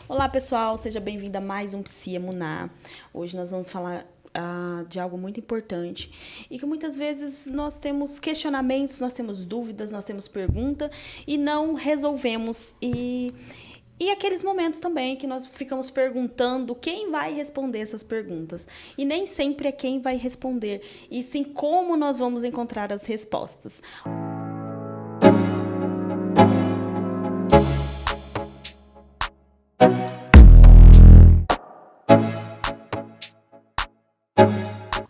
Olá, pessoal, seja bem-vindo a mais um Psi Emuná. Hoje nós vamos falar de algo muito importante e que muitas vezes nós temos questionamentos, nós temos dúvidas, nós temos pergunta e não resolvemos. E aqueles momentos também que nós ficamos perguntando quem vai responder essas perguntas. E nem sempre é quem vai responder, e sim como nós vamos encontrar as respostas.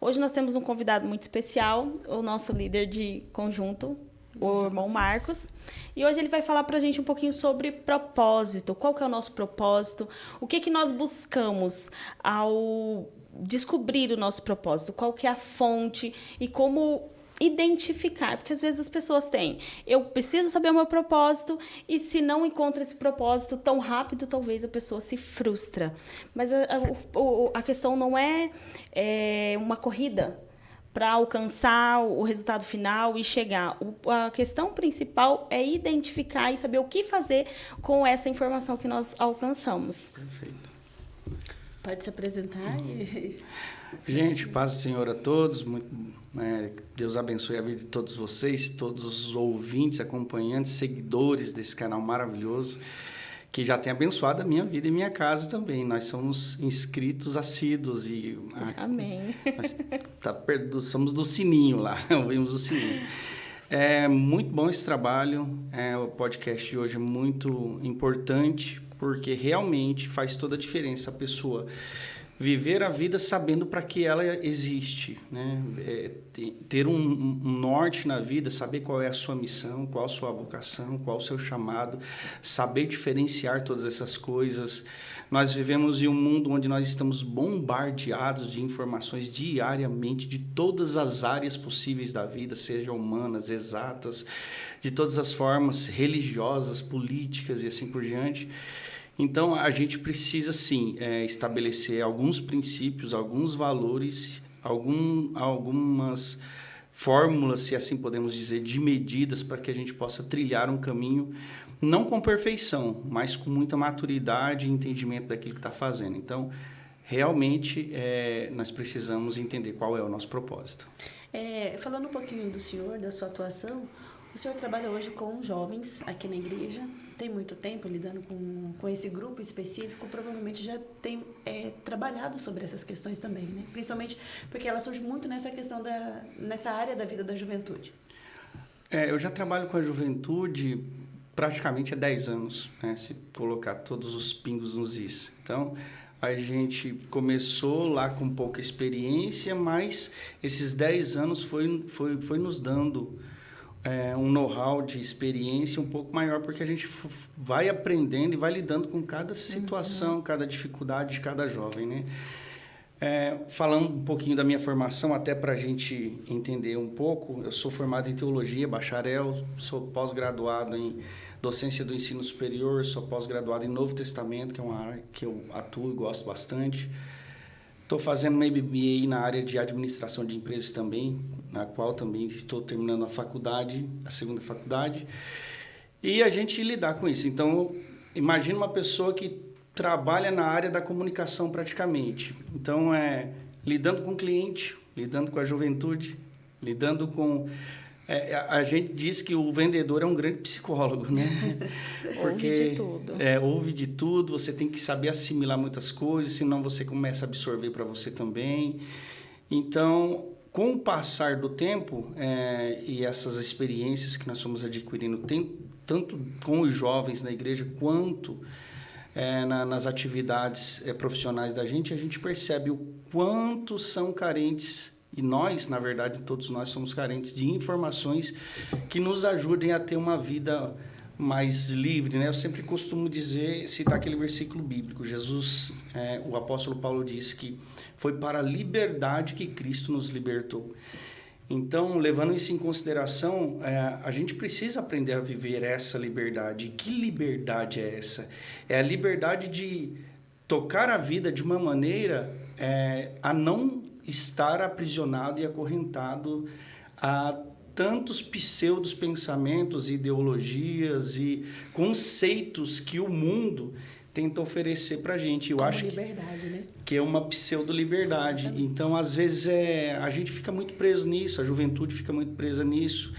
Hoje nós temos um convidado muito especial, o nosso líder de conjunto, o irmão Marcos. E hoje ele vai falar para a gente um pouquinho sobre propósito. Qual que é o nosso propósito? O que nós buscamos ao descobrir o nosso propósito? Qual que é a fonte e como identificar, porque às vezes as pessoas têm, eu preciso saber o meu propósito, e se não encontra esse propósito tão rápido, talvez a pessoa se frustra. Mas a questão não é uma corrida para alcançar o resultado final e chegar. A questão principal é identificar e saber o que fazer com essa informação que nós alcançamos. Perfeito. Pode se apresentar? Gente, paz do Senhor a todos. Deus abençoe a vida de todos vocês, todos os ouvintes, acompanhantes, seguidores desse canal maravilhoso, que já tem abençoado a minha vida e minha casa também. Nós somos inscritos assíduos e amém. Somos do sininho lá, ouvimos o sininho. É muito bom esse trabalho, o podcast de hoje é muito importante, porque realmente faz toda a diferença a pessoa viver a vida sabendo para que ela existe, né? Ter um norte na vida, saber qual é a sua missão, qual a sua vocação, qual o seu chamado, saber diferenciar todas essas coisas. Nós vivemos em um mundo onde nós estamos bombardeados de informações diariamente de todas as áreas possíveis da vida, sejam humanas, exatas, de todas as formas, religiosas, políticas e assim por diante. Então, a gente precisa, sim, estabelecer alguns princípios, alguns valores, algumas fórmulas, se assim podemos dizer, de medidas para que a gente possa trilhar um caminho, não com perfeição, mas com muita maturidade e entendimento daquilo que está fazendo. Então, realmente, nós precisamos entender qual é o nosso propósito. Falando um pouquinho do senhor, da sua atuação, o senhor trabalha hoje com jovens aqui na igreja, tem muito tempo lidando com esse grupo específico, provavelmente já tem trabalhado sobre essas questões também, né? Principalmente porque ela surge muito nessa questão nessa área da vida da juventude. Eu já trabalho com a juventude praticamente há 10 anos, né? Se colocar todos os pingos nos is. Então, a gente começou lá com pouca experiência, mas esses 10 anos foi nos dando um know-how de experiência um pouco maior, porque a gente vai aprendendo e vai lidando com cada situação, cada dificuldade de cada jovem, né? Falando um pouquinho da minha formação, até para a gente entender um pouco, eu sou formado em teologia, bacharel, sou pós-graduado em docência do ensino superior, sou pós-graduado em Novo Testamento, que é uma área que eu atuo e gosto bastante. Estou fazendo uma MBA na área de administração de empresas também, na qual também estou terminando a segunda faculdade, e a gente lidar com isso. Então, imagina uma pessoa que trabalha na área da comunicação praticamente. Então, lidando com o cliente, lidando com a juventude, lidando com... a gente diz que o vendedor é um grande psicólogo, né? Porque ouve de tudo. Ouve de tudo, você tem que saber assimilar muitas coisas, senão você começa a absorver para você também. Então, com o passar do tempo e essas experiências que nós fomos adquirindo, tanto com os jovens na igreja, quanto nas atividades profissionais da gente, a gente percebe o quanto são carentes. E nós, na verdade, todos nós somos carentes de informações que nos ajudem a ter uma vida mais livre, né? Eu sempre costumo citar aquele versículo bíblico. Jesus, o apóstolo Paulo diz que foi para a liberdade que Cristo nos libertou. Então, levando isso em consideração, a gente precisa aprender a viver essa liberdade. E que liberdade é essa? É a liberdade de tocar a vida de uma maneira a não estar aprisionado e acorrentado a tantos pseudos pensamentos, ideologias e conceitos que o mundo tenta oferecer para a gente. Eu Como acho liberdade, né? que é uma pseudo-liberdade. Exatamente. Então, às vezes, a gente fica muito preso nisso, a juventude fica muito presa nisso,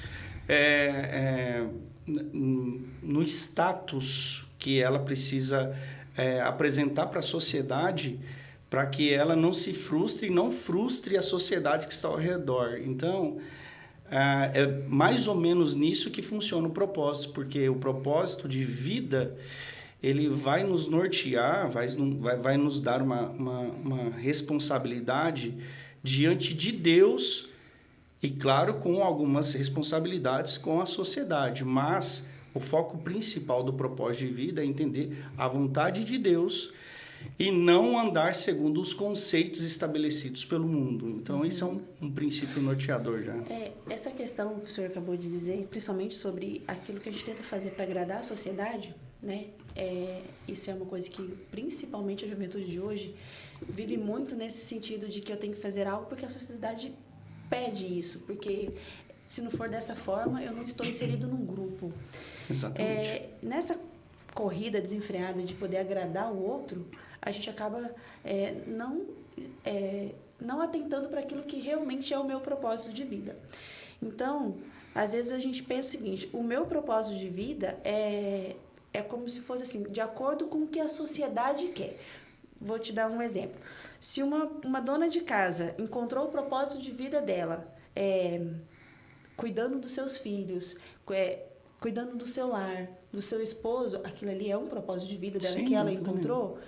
no status que ela precisa apresentar para a sociedade, para que ela não se frustre e não frustre a sociedade que está ao redor. Então, é mais ou menos nisso que funciona o propósito, porque o propósito de vida, ele vai nos nortear, vai nos dar uma responsabilidade diante de Deus e, claro, com algumas responsabilidades com a sociedade, mas o foco principal do propósito de vida é entender a vontade de Deus e não andar segundo os conceitos estabelecidos pelo mundo. Então, isso é um princípio norteador já. Essa questão que o senhor acabou de dizer, principalmente sobre aquilo que a gente tenta fazer para agradar a sociedade, né? Isso é uma coisa que, principalmente a juventude de hoje, vive muito nesse sentido de que eu tenho que fazer algo porque a sociedade pede isso, porque se não for dessa forma, eu não estou inserido num grupo. Exatamente. Nessa corrida desenfreada de poder agradar o outro, a gente acaba não atentando para aquilo que realmente é o meu propósito de vida. Então, às vezes a gente pensa o seguinte: o meu propósito de vida é como se fosse assim, de acordo com o que a sociedade quer. Vou te dar um exemplo. Se uma dona de casa encontrou o propósito de vida dela, cuidando dos seus filhos, cuidando do seu lar, do seu esposo, aquilo ali é um propósito de vida dela. Sim, que ela encontrou,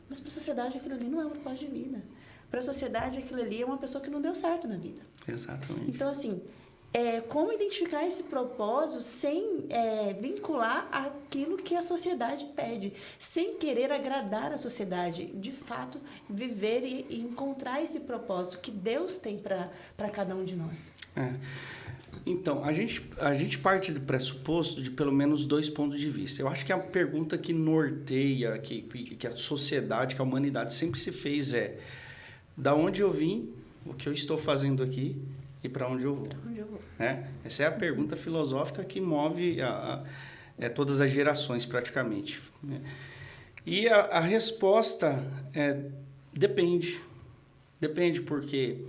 mas para a sociedade aquilo ali não é um propósito de vida. Para a sociedade aquilo ali é uma pessoa que não deu certo na vida. Exatamente. Então, assim, como identificar esse propósito sem vincular aquilo que a sociedade pede, sem querer agradar a sociedade, de fato, viver e encontrar esse propósito que Deus tem para cada um de nós. Então, a gente parte do pressuposto de pelo menos 2 pontos de vista. Eu acho que a pergunta que norteia, que a sociedade, que a humanidade sempre se fez da onde eu vim, o que eu estou fazendo aqui e para onde eu vou. Essa é a pergunta filosófica que move todas as gerações praticamente. E a resposta depende. Depende porque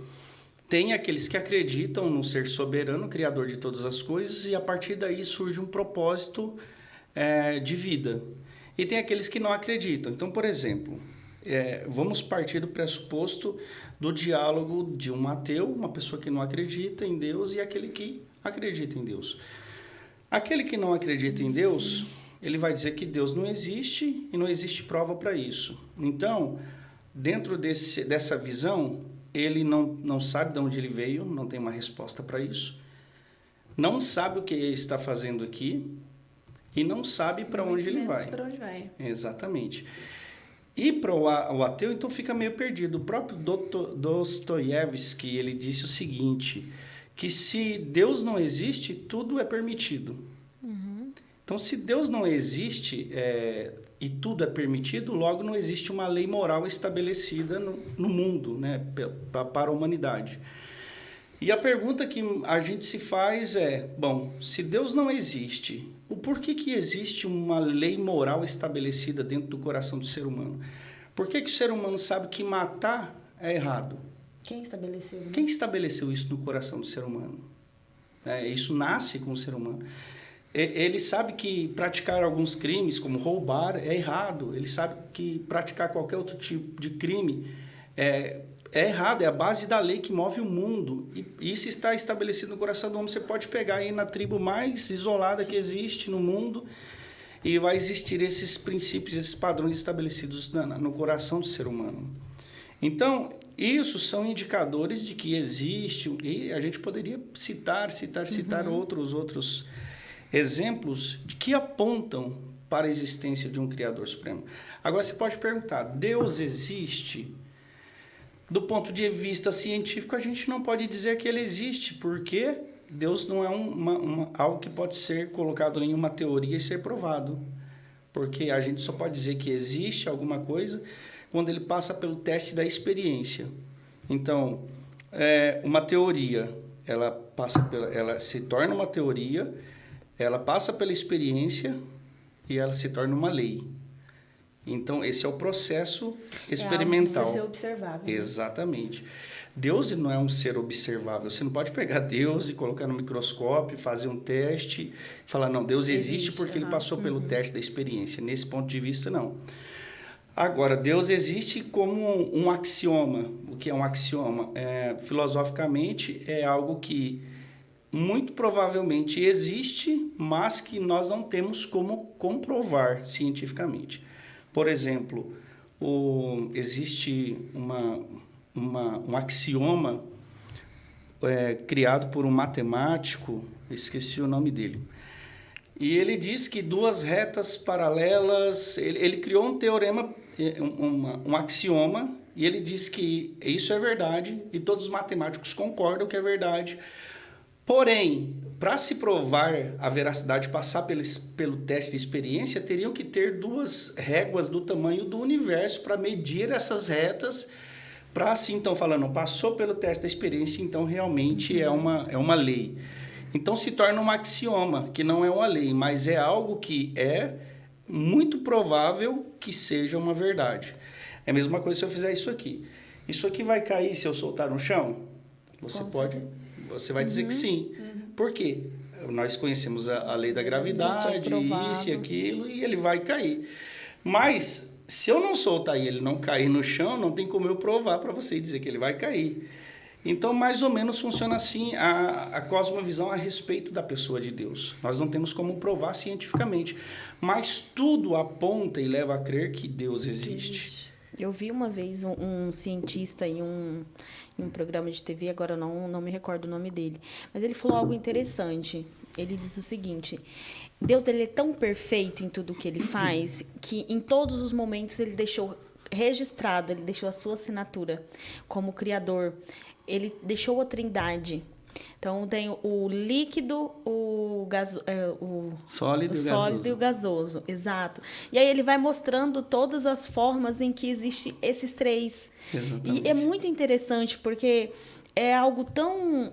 tem aqueles que acreditam no ser soberano, criador de todas as coisas, e a partir daí surge um propósito de vida. E tem aqueles que não acreditam. Então, por exemplo, vamos partir do pressuposto do diálogo de um ateu, uma pessoa que não acredita em Deus, e aquele que acredita em Deus. Aquele que não acredita em Deus, ele vai dizer que Deus não existe e não existe prova para isso. Então, dentro dessa visão, ele não sabe de onde ele veio, não tem uma resposta para isso, não sabe o que ele está fazendo aqui e não sabe para onde ele vai. Para onde vai. Exatamente. E para o ateu, então, fica meio perdido. O próprio Dostoiévski, ele disse o seguinte, que se Deus não existe, tudo é permitido. Então, se Deus não existe e tudo é permitido, logo não existe uma lei moral estabelecida no mundo, né, para a humanidade. E a pergunta que a gente se faz se Deus não existe, o porquê que existe uma lei moral estabelecida dentro do coração do ser humano? Por que o ser humano sabe que matar é errado? Quem estabeleceu? Né? Quem estabeleceu isso no coração do ser humano? Isso nasce com o ser humano. Ele sabe que praticar alguns crimes, como roubar, é errado. Ele sabe que praticar qualquer outro tipo de crime é errado. É a base da lei que move o mundo. E isso está estabelecido no coração do homem. Você pode pegar aí na tribo mais isolada que existe no mundo e vai existir esses princípios, esses padrões estabelecidos no coração do ser humano. Então, isso são indicadores de que existe, e a gente poderia citar outros exemplos de que apontam para a existência de um Criador Supremo. Agora, você pode perguntar, Deus existe? Do ponto de vista científico, a gente não pode dizer que ele existe, porque Deus não é algo que pode ser colocado em uma teoria e ser provado. Porque a gente só pode dizer que existe alguma coisa quando ele passa pelo teste da experiência. Então, uma teoria, ela se torna uma teoria, ela passa pela experiência e ela se torna uma lei. Então, esse é o processo É experimental. algo que precisa ser observável. Né? Exatamente. Deus não é um ser observável. Você não pode pegar Deus e colocar no microscópio, fazer um teste e falar, não, Deus existe porque ele passou pelo teste da experiência. Nesse ponto de vista, não. Agora, Deus existe como um axioma. O que é um axioma? Filosoficamente, é algo que muito provavelmente existe, mas que nós não temos como comprovar cientificamente. Por exemplo, existe um axioma criado por um matemático, esqueci o nome dele, e ele diz que duas retas paralelas, ele criou um teorema, um axioma, e ele diz que isso é verdade, e todos os matemáticos concordam que é verdade. Porém, para se provar a veracidade, passar pelo teste de experiência, teriam que ter duas réguas do tamanho do universo para medir essas retas, para assim, então, falando, passou pelo teste da experiência, então realmente é uma lei. Então se torna um axioma, que não é uma lei, mas é algo que é muito provável que seja uma verdade. É a mesma coisa se eu fizer isso aqui. Isso aqui vai cair se eu soltar no chão? Você vai dizer que sim. Por quê? Nós conhecemos a lei da gravidade, isso e aquilo, e ele vai cair. Mas, se eu não soltar e ele não cair no chão, não tem como eu provar para você dizer que ele vai cair. Então, mais ou menos funciona assim a cosmovisão a respeito da pessoa de Deus. Nós não temos como provar cientificamente, mas tudo aponta e leva a crer que Deus existe. Eu vi uma vez um cientista em um programa de TV, agora não me recordo o nome dele, mas ele falou algo interessante. Ele disse o seguinte: Deus, ele é tão perfeito em tudo o que ele faz que em todos os momentos ele deixou registrado, ele deixou a sua assinatura como criador. Ele deixou a trindade. Então, tem o líquido, o sólido e o gasoso. Exato. E aí ele vai mostrando todas as formas em que existem esses três. Exatamente. E é muito interessante, porque é algo tão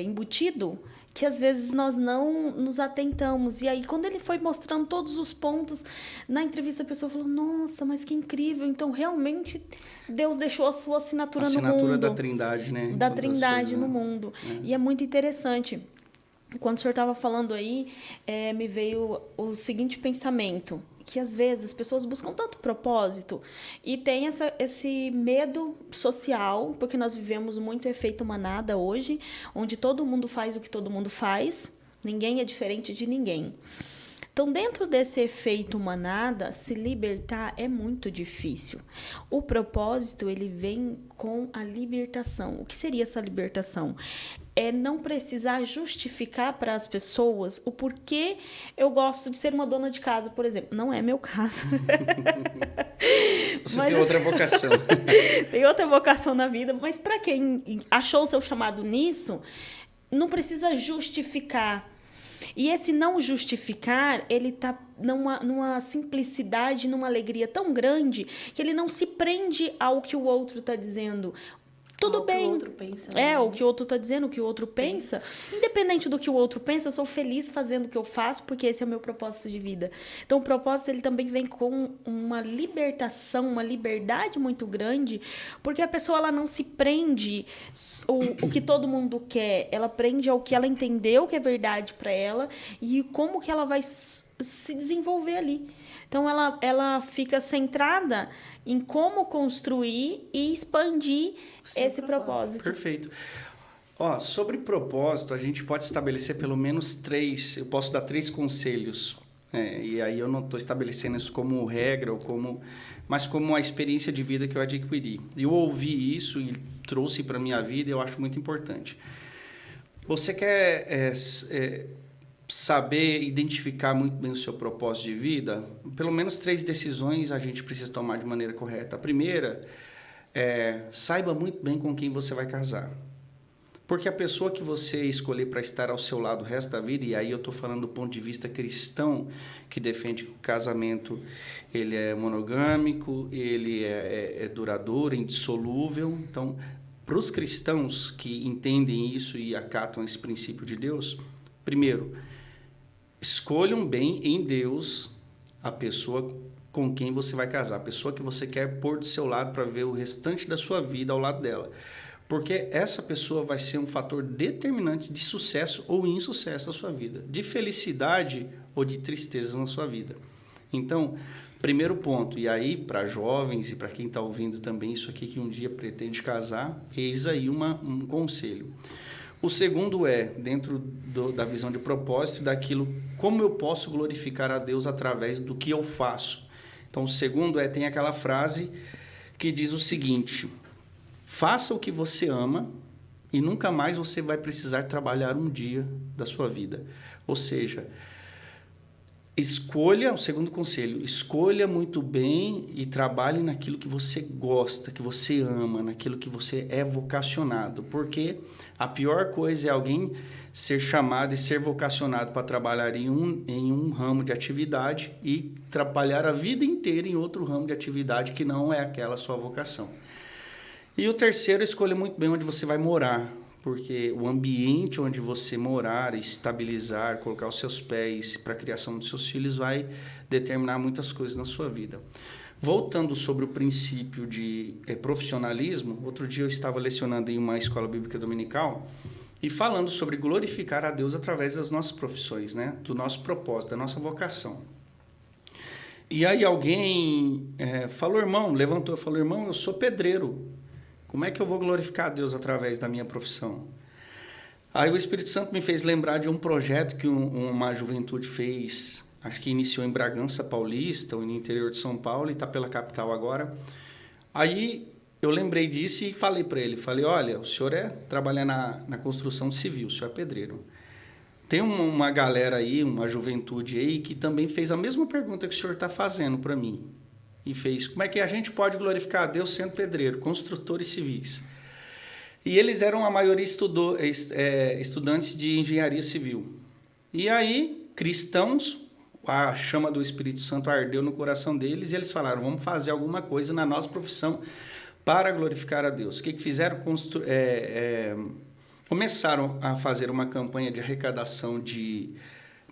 embutido que às vezes nós não nos atentamos. E aí, quando ele foi mostrando todos os pontos, na entrevista a pessoa falou, nossa, mas que incrível. Então, realmente, Deus deixou a sua assinatura no mundo. A assinatura da Trindade, né? Da Trindade no mundo. E é muito interessante. Quando o senhor estava falando aí, me veio o seguinte pensamento, que às vezes as pessoas buscam tanto propósito e tem esse medo social, porque nós vivemos muito efeito manada hoje, onde todo mundo faz o que todo mundo faz, ninguém é diferente de ninguém. Então, dentro desse efeito manada, se libertar é muito difícil. O propósito, ele vem com a libertação. O que seria essa libertação? É não precisar justificar para as pessoas o porquê eu gosto de ser uma dona de casa, por exemplo. Não é meu caso. Você tem outra vocação. Tem outra vocação na vida, mas para quem achou o seu chamado nisso, não precisa justificar. E esse não justificar, ele está numa simplicidade, numa alegria tão grande que ele não se prende ao que o outro está dizendo. Tudo bem. O que o outro pensa. Né? O que o outro está dizendo, o que o outro pensa. Independente do que o outro pensa, eu sou feliz fazendo o que eu faço, porque esse é o meu propósito de vida. Então, o propósito ele também vem com uma libertação, uma liberdade muito grande, porque a pessoa ela não se prende o que todo mundo quer, ela prende ao que ela entendeu que é verdade para ela e como que ela vai se desenvolver ali. Então, ela fica centrada em como construir e expandir esse propósito. Perfeito. Sobre propósito, a gente pode estabelecer pelo menos 3, eu posso dar 3 conselhos. E aí eu não estou estabelecendo isso como regra, mas como uma experiência de vida que eu adquiri. Eu ouvi isso e trouxe para a minha vida e eu acho muito importante. Você quer saber identificar muito bem o seu propósito de vida? Pelo menos 3 decisões a gente precisa tomar de maneira correta. A primeira saiba muito bem com quem você vai casar. Porque a pessoa que você escolher para estar ao seu lado o resto da vida, e aí eu estou falando do ponto de vista cristão, que defende que o casamento ele é monogâmico, ele é duradouro, indissolúvel. Então, para os cristãos que entendem isso e acatam esse princípio de Deus, primeiro, escolham bem em Deus a pessoa com quem você vai casar, a pessoa que você quer pôr do seu lado para ver o restante da sua vida ao lado dela. Porque essa pessoa vai ser um fator determinante de sucesso ou insucesso na sua vida, de felicidade ou de tristeza na sua vida. Então, primeiro ponto, e aí para jovens e para quem está ouvindo também isso aqui que um dia pretende casar, eis aí um conselho. O segundo é, dentro da visão de propósito, daquilo, como eu posso glorificar a Deus através do que eu faço. Então, o segundo tem aquela frase que diz o seguinte: faça o que você ama e nunca mais você vai precisar trabalhar um dia da sua vida. Ou seja, escolha, o segundo conselho, escolha muito bem e trabalhe naquilo que você gosta, que você ama, naquilo que você é vocacionado. Porque a pior coisa é alguém ser chamado e ser vocacionado para trabalhar em um ramo de atividade e trabalhar a vida inteira em outro ramo de atividade que não é aquela sua vocação. E o terceiro, escolha muito bem onde você vai morar, porque o ambiente onde você morar, estabilizar, colocar os seus pés para a criação dos seus filhos vai determinar muitas coisas na sua vida. Voltando sobre o princípio de profissionalismo, outro dia eu estava lecionando em uma escola bíblica dominical e falando sobre glorificar a Deus através das nossas profissões, né? Do nosso propósito, da nossa vocação. E aí alguém levantou e falou, irmão, eu sou pedreiro. Como é que eu vou glorificar a Deus através da minha profissão? Aí o Espírito Santo me fez lembrar de um projeto que uma juventude fez, acho que iniciou em Bragança Paulista, ou no interior de São Paulo, e está pela capital agora. Aí eu lembrei disso e falei para ele, olha, o senhor trabalha na construção civil, o senhor é pedreiro. Tem uma galera aí, uma juventude aí, que também fez a mesma pergunta que o senhor está fazendo para mim. E fez, como é que a gente pode glorificar a Deus sendo pedreiro, construtores civis? E eles eram, a maioria, estudantes de engenharia civil. E aí, cristãos, a chama do Espírito Santo ardeu no coração deles e eles falaram, vamos fazer alguma coisa na nossa profissão para glorificar a Deus. O que fizeram? Começaram a fazer uma campanha de arrecadação de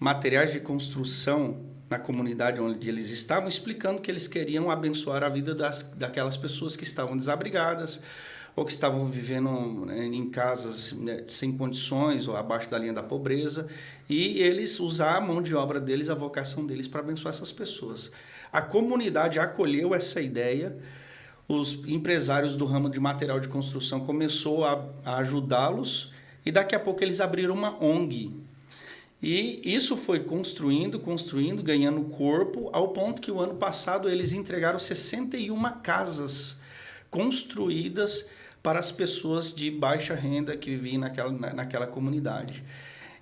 materiais de construção na comunidade onde eles estavam, explicando que eles queriam abençoar a vida daquelas pessoas que estavam desabrigadas ou que estavam vivendo em casas sem condições ou abaixo da linha da pobreza, e eles usar a mão de obra deles, a vocação deles para abençoar essas pessoas. A comunidade acolheu essa ideia, os empresários do ramo de material de construção começou a ajudá-los e daqui a pouco eles abriram uma ONG. E isso foi construindo, ganhando corpo, ao ponto que o ano passado eles entregaram 61 casas construídas para as pessoas de baixa renda que viviam naquela comunidade.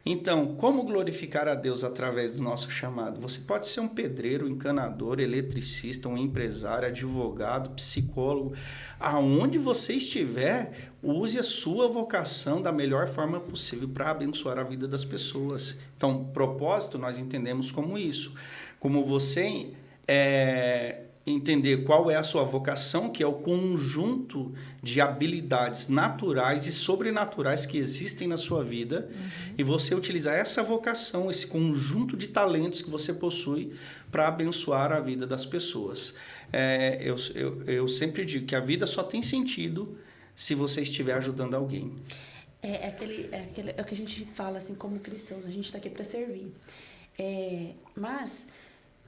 Então, como glorificar a Deus através do nosso chamado? Você pode ser um pedreiro, encanador, eletricista, um empresário, advogado, psicólogo. Aonde você estiver, use a sua vocação da melhor forma possível para abençoar a vida das pessoas. Então, propósito nós entendemos como isso. Como você entender qual é a sua vocação, que é o conjunto de habilidades naturais e sobrenaturais que existem na sua vida, e você utilizar essa vocação, esse conjunto de talentos que você possui para abençoar a vida das pessoas. Eu sempre digo que a vida só tem sentido se você estiver ajudando alguém. É o que a gente fala assim, como cristãos, a gente está aqui para servir. Mas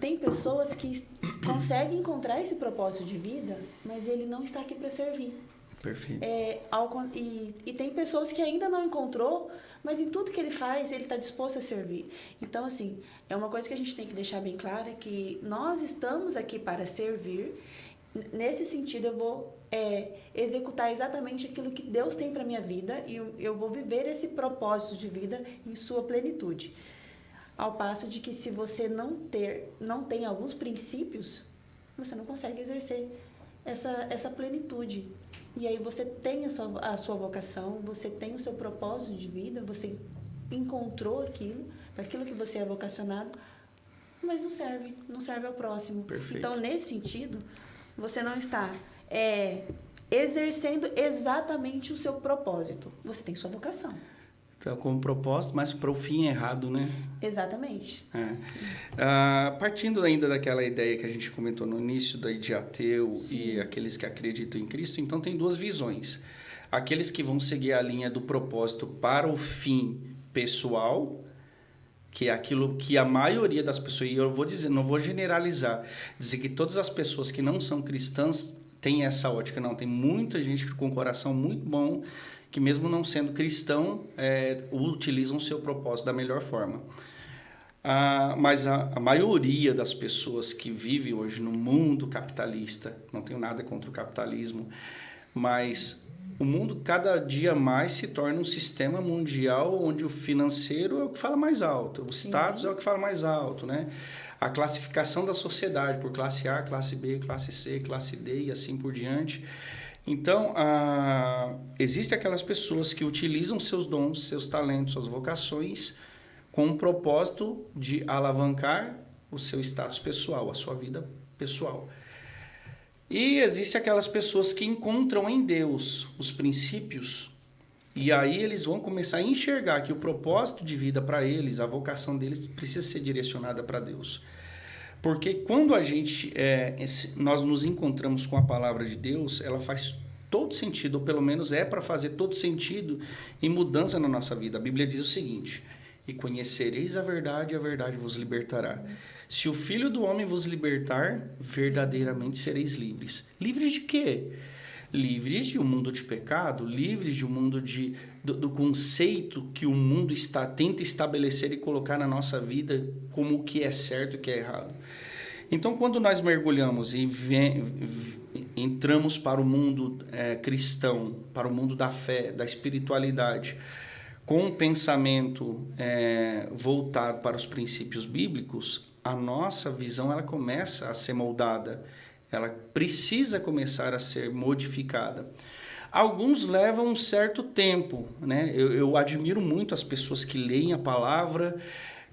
tem pessoas que conseguem encontrar esse propósito de vida, mas ele não está aqui para servir. Perfeito. E tem pessoas que ainda não encontrou, mas em tudo que ele faz, ele está disposto a servir. Então, assim, é uma coisa que a gente tem que deixar bem clara, que nós estamos aqui para servir. Nesse sentido, eu vou executar exatamente aquilo que Deus tem para a minha vida e eu vou viver esse propósito de vida em sua plenitude. Ao passo de que se você não tem alguns princípios, você não consegue exercer essa plenitude. E aí você tem a sua vocação, você tem o seu propósito de vida, você encontrou aquilo, para aquilo que você é vocacionado, mas não serve ao próximo. Perfeito. Então, nesse sentido, você não está exercendo exatamente o seu propósito. Você tem sua vocação. Então, como propósito, mas para o fim errado, né? Exatamente. Partindo ainda daquela ideia que a gente comentou no início, de ateu e aqueles que acreditam em Cristo, então tem duas visões. Aqueles que vão seguir a linha do propósito para o fim pessoal, que é aquilo que a maioria das pessoas, e eu vou dizer, não vou generalizar, dizer que todas as pessoas que não são cristãs têm essa ótica, não. Tem muita gente com um coração muito bom, que mesmo não sendo cristão, utilizam o seu propósito da melhor forma. Mas a maioria das pessoas que vivem hoje no mundo capitalista, não tenho nada contra o capitalismo, mas o mundo cada dia mais se torna um sistema mundial onde o financeiro é o que fala mais alto, o status é o que fala mais alto, né? A classificação da sociedade por classe A, classe B, classe C, classe D e assim por diante. Então, existem aquelas pessoas que utilizam seus dons, seus talentos, suas vocações com o propósito de alavancar o seu status pessoal, a sua vida pessoal. E existem aquelas pessoas que encontram em Deus os princípios e aí eles vão começar a enxergar que o propósito de vida para eles, a vocação deles precisa ser direcionada para Deus. Porque quando nós nos encontramos com a palavra de Deus, ela faz todo sentido, ou pelo menos é para fazer todo sentido em mudança na nossa vida. A Bíblia diz o seguinte: e conhecereis a verdade vos libertará. Se o Filho do Homem vos libertar, verdadeiramente sereis livres. Livres de quê? Livres de um mundo de pecado, livres de um mundo do conceito que o mundo tenta estabelecer e colocar na nossa vida como o que é certo e o que é errado. Então, quando nós mergulhamos e entramos para o mundo cristão, para o mundo da fé, da espiritualidade, com um pensamento voltado para os princípios bíblicos, a nossa visão ela começa a ser moldada, ela precisa começar a ser modificada. Alguns levam um certo tempo, né? Eu admiro muito as pessoas que leem a palavra,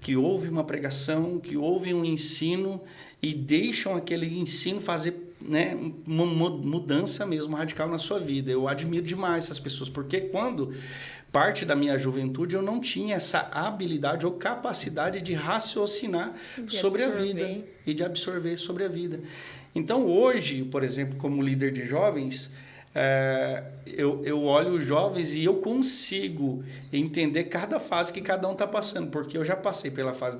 que ouvem uma pregação, que ouvem um ensino e deixam aquele ensino fazer, né, uma mudança mesmo radical na sua vida. Eu admiro demais essas pessoas, porque quando parte da minha juventude eu não tinha essa habilidade ou capacidade de raciocinar sobre a vida e de absorver sobre a vida. Então hoje, por exemplo, como líder de jovens, eu olho os jovens e eu consigo entender cada fase que cada um está passando, porque eu já passei pela fase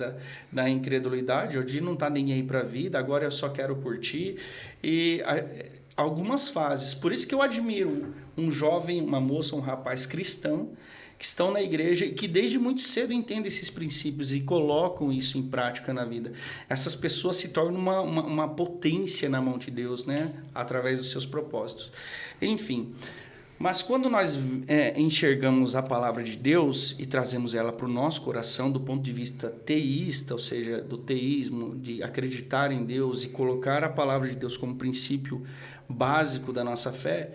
da incredulidade, eu de não estar nem aí para a vida, agora eu só quero curtir, e algumas fases. Por isso que eu admiro um jovem, uma moça, um rapaz cristão, que estão na igreja e que desde muito cedo entendem esses princípios e colocam isso em prática na vida. Essas pessoas se tornam uma potência na mão de Deus, né? Através dos seus propósitos. Enfim, mas quando nós enxergamos a palavra de Deus e trazemos ela para o nosso coração do ponto de vista teísta, ou seja, do teísmo, de acreditar em Deus e colocar a palavra de Deus como princípio básico da nossa fé,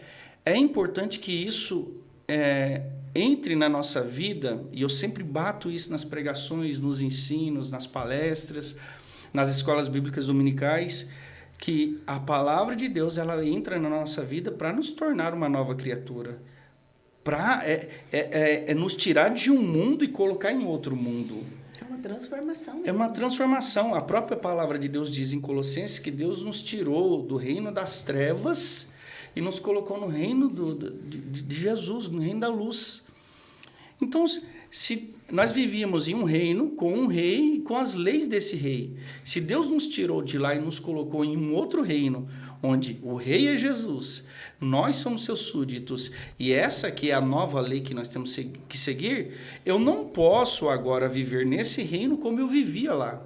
é importante que isso entre na nossa vida, e eu sempre bato isso nas pregações, nos ensinos, nas palestras, nas escolas bíblicas dominicais, que a palavra de Deus ela entra na nossa vida para nos tornar uma nova criatura, para nos tirar de um mundo e colocar em outro mundo. É uma transformação mesmo. É uma transformação. A própria palavra de Deus diz em Colossenses que Deus nos tirou do reino das trevas e nos colocou no reino de Jesus, no reino da luz. Então, se nós vivíamos em um reino com um rei e com as leis desse rei, se Deus nos tirou de lá e nos colocou em um outro reino, onde o rei é Jesus, nós somos seus súditos, e essa que é a nova lei que nós temos que seguir, eu não posso agora viver nesse reino como eu vivia lá.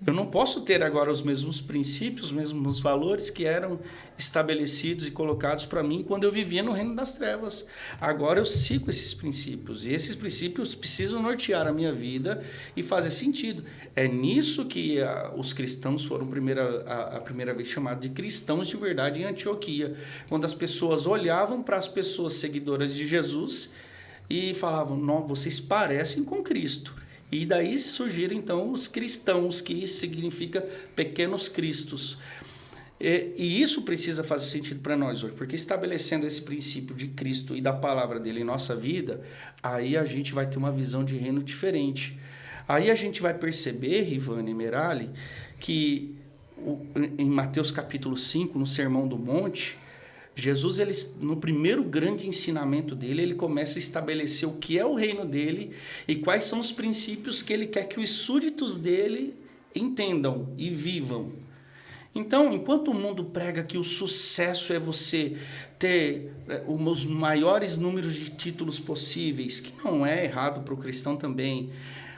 Eu não posso ter agora os mesmos princípios, os mesmos valores que eram estabelecidos e colocados para mim quando eu vivia no reino das trevas. Agora eu sigo esses princípios, e esses princípios precisam nortear a minha vida e fazer sentido. É nisso que os cristãos foram a primeira vez chamados de cristãos de verdade em Antioquia, quando as pessoas olhavam para as pessoas seguidoras de Jesus e falavam: não, vocês parecem com Cristo. E daí surgiram, então, os cristãos, que significa pequenos cristos. E isso precisa fazer sentido para nós hoje, porque estabelecendo esse princípio de Cristo e da palavra dele em nossa vida, aí a gente vai ter uma visão de reino diferente. Aí a gente vai perceber, Rivane e Merali, que em Mateus capítulo 5, no Sermão do Monte, Jesus, ele, no primeiro grande ensinamento dele, ele começa a estabelecer o que é o reino dele e quais são os princípios que ele quer que os súditos dele entendam e vivam. Então, enquanto o mundo prega que o sucesso é você ter os maiores números de títulos possíveis, que não é errado para o cristão também,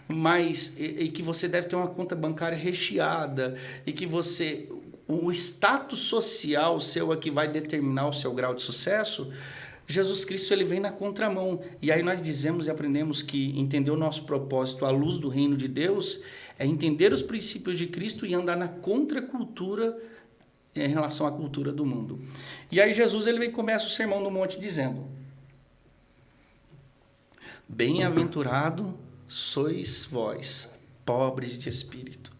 mas e que você deve ter uma conta bancária recheada, e que o status social seu é que vai determinar o seu grau de sucesso, Jesus Cristo ele vem na contramão. E aí nós dizemos e aprendemos que entender o nosso propósito à luz do reino de Deus é entender os princípios de Cristo e andar na contracultura em relação à cultura do mundo. E aí Jesus ele começa o Sermão do Monte dizendo: bem-aventurado sois vós, pobres de espírito,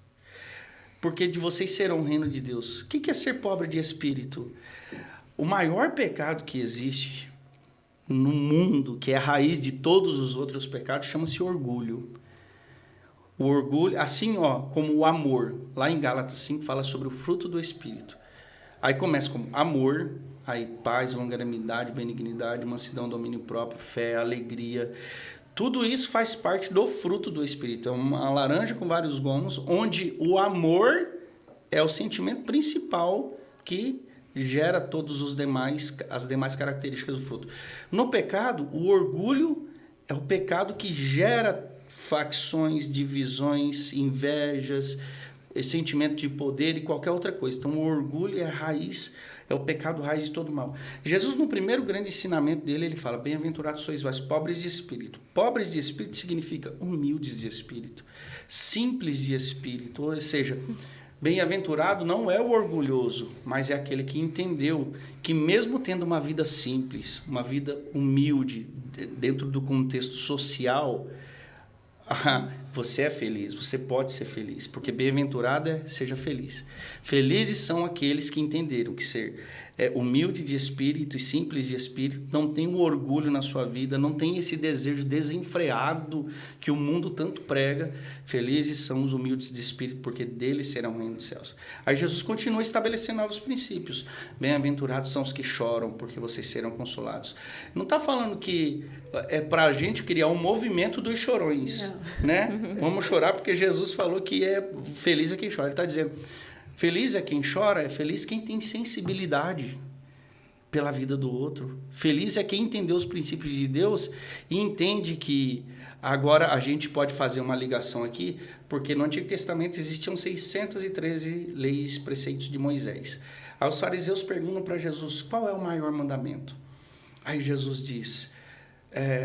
porque de vocês serão o reino de Deus. O que é ser pobre de espírito? O maior pecado que existe no mundo, que é a raiz de todos os outros pecados, chama-se orgulho. O orgulho, assim como o amor, lá em Gálatas 5 fala sobre o fruto do Espírito. Aí começa como amor, aí paz, longanimidade, benignidade, mansidão, domínio próprio, fé, alegria. Tudo isso faz parte do fruto do Espírito. É uma laranja com vários gomos, onde o amor é o sentimento principal que gera as demais características do fruto. No pecado, o orgulho é o pecado que gera facções, divisões, invejas, sentimento de poder e qualquer outra coisa. Então, o orgulho é a raiz, é o pecado raiz de todo mal. Jesus, no primeiro grande ensinamento dele, ele fala: bem-aventurados sois vós, pobres de espírito. Pobres de espírito significa humildes de espírito, simples de espírito, ou seja, bem-aventurado não é o orgulhoso, mas é aquele que entendeu que mesmo tendo uma vida simples, uma vida humilde, dentro do contexto social, você é feliz, você pode ser feliz, porque bem-aventurado é seja feliz. Felizes são aqueles que entenderam que ser humilde de espírito e simples de espírito, não tem o orgulho na sua vida, não tem esse desejo desenfreado que o mundo tanto prega. Felizes são os humildes de espírito, porque deles serão o reino dos céus. Aí Jesus continua estabelecendo novos princípios. Bem-aventurados são os que choram, porque vocês serão consolados. Não está falando que é para a gente criar um movimento dos chorões, né? Vamos chorar porque Jesus falou que feliz é quem chora. Ele está dizendo: feliz é quem chora, é feliz quem tem sensibilidade pela vida do outro. Feliz é quem entendeu os princípios de Deus e entende que agora a gente pode fazer uma ligação aqui, porque no Antigo Testamento existiam 613 leis, preceitos de Moisés. Aí os fariseus perguntam para Jesus: qual é o maior mandamento? Aí Jesus diz: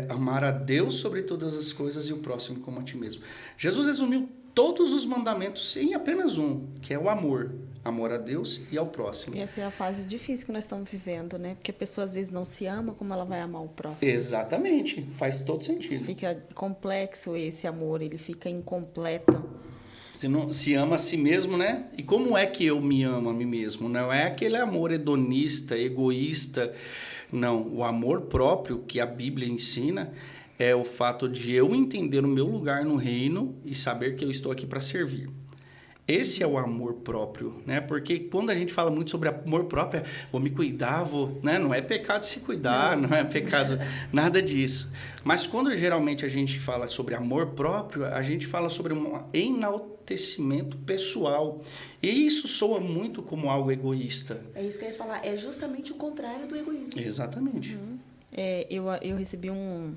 amar a Deus sobre todas as coisas e o próximo como a ti mesmo. Jesus resumiu todos os mandamentos em apenas um, que é o amor. Amor a Deus e ao próximo. E essa é a fase difícil que nós estamos vivendo, né? Porque a pessoa às vezes não se ama, como ela vai amar o próximo? Exatamente, faz todo sentido. Fica complexo esse amor, ele fica incompleto. Se não se ama a si mesmo, né? E como é que eu me amo a mim mesmo? Não é aquele amor hedonista, egoísta. Não, o amor próprio que a Bíblia ensina é o fato de eu entender o meu lugar no reino e saber que eu estou aqui para servir. Esse é o amor próprio, né? Porque quando a gente fala muito sobre amor próprio, vou me cuidar, né? Não é pecado se cuidar, não é pecado nada disso. Mas quando geralmente a gente fala sobre amor próprio, a gente fala sobre um enaltecimento pessoal. E isso soa muito como algo egoísta. É isso que eu ia falar, é justamente o contrário do egoísmo. Exatamente. Eu recebi um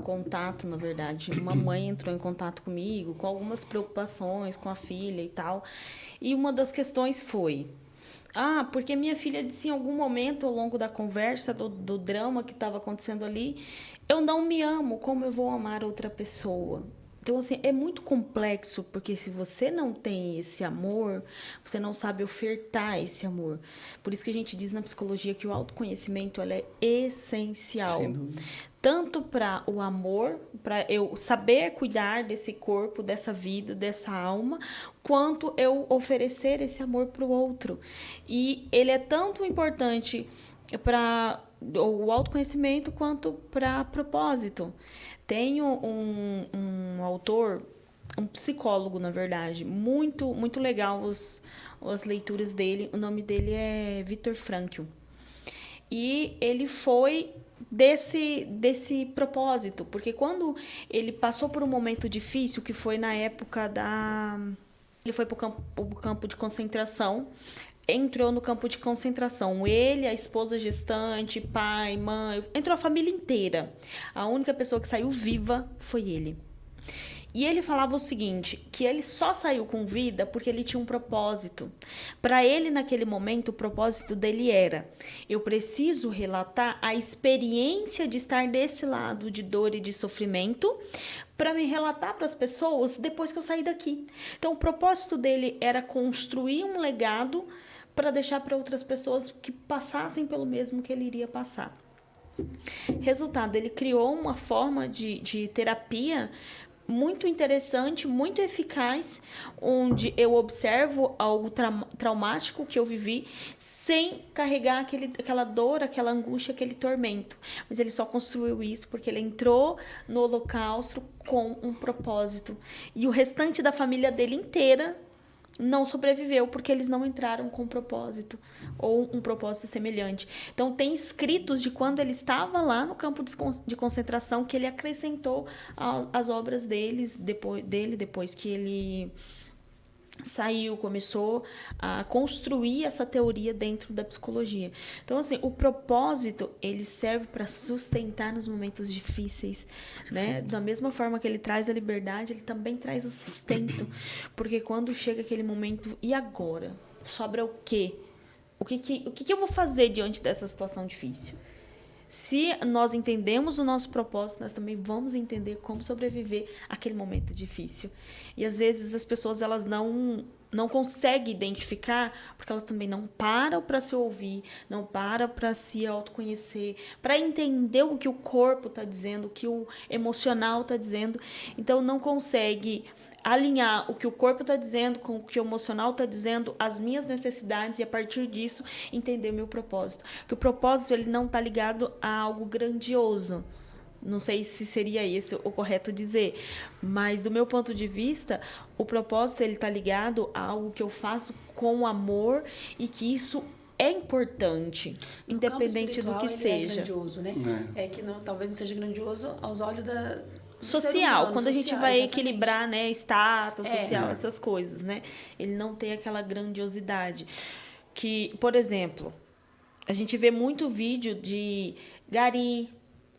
contato, na verdade. Uma mãe entrou em contato comigo com algumas preocupações com a filha e tal. E uma das questões foi: porque minha filha disse em algum momento ao longo da conversa, do drama que estava acontecendo ali, eu não me amo, como eu vou amar outra pessoa? Então, assim, é muito complexo, porque se você não tem esse amor, você não sabe ofertar esse amor. Por isso que a gente diz na psicologia que o autoconhecimento ela é essencial. Sem dúvida. tanto para o amor, para eu saber cuidar desse corpo, dessa vida, dessa alma, quanto eu oferecer esse amor para o outro. E ele é tanto importante para o autoconhecimento quanto para propósito. Tenho um autor, um psicólogo, na verdade, muito, muito legal as leituras dele. O nome dele é Viktor Frankl. E ele foi desse propósito, porque quando ele passou por um momento difícil, que foi na época ele foi para o campo de concentração, entrou no campo de concentração. Ele, a esposa gestante, pai, mãe, entrou a família inteira. A única pessoa que saiu viva foi ele. E ele falava o seguinte, que ele só saiu com vida porque ele tinha um propósito. Para ele, naquele momento, o propósito dele era: eu preciso relatar a experiência de estar desse lado de dor e de sofrimento para me relatar para as pessoas depois que eu sair daqui. Então, o propósito dele era construir um legado para deixar para outras pessoas que passassem pelo mesmo que ele iria passar. Resultado, ele criou uma forma de terapia muito interessante, muito eficaz, onde eu observo algo traumático que eu vivi sem carregar aquela dor, aquela angústia, aquele tormento. Mas ele só construiu isso porque ele entrou no holocausto com um propósito. E o restante da família dele inteira não sobreviveu porque eles não entraram com um propósito ou um propósito semelhante. Então, tem escritos de quando ele estava lá no campo de concentração que ele acrescentou às obras depois que ele saiu, começou a construir essa teoria dentro da psicologia. Então, assim, o propósito, ele serve para sustentar nos momentos difíceis, né? Da mesma forma que ele traz a liberdade, ele também traz o sustento. Porque quando chega aquele momento, e agora? Sobra o quê? O que eu vou fazer diante dessa situação difícil? Se nós entendemos o nosso propósito, nós também vamos entender como sobreviver àquele momento difícil. E às vezes as pessoas elas não conseguem identificar porque elas também não param para se ouvir, não param para se autoconhecer, para entender o que o corpo está dizendo, o que o emocional está dizendo. Então não consegue alinhar o que o corpo está dizendo com o que o emocional está dizendo, as minhas necessidades, e a partir disso entender o meu propósito. Porque o propósito ele não está ligado a algo grandioso. Não sei se seria esse o correto dizer, mas do meu ponto de vista, o propósito ele está ligado a algo que eu faço com amor e que isso é importante, independente do que seja. É grandioso, né? É que talvez não seja grandioso aos olhos da social, humano, quando a gente vai exatamente. Equilibrar, né, status social, essas coisas, né? Ele não tem aquela grandiosidade. Que, por exemplo, a gente vê muito vídeo de gari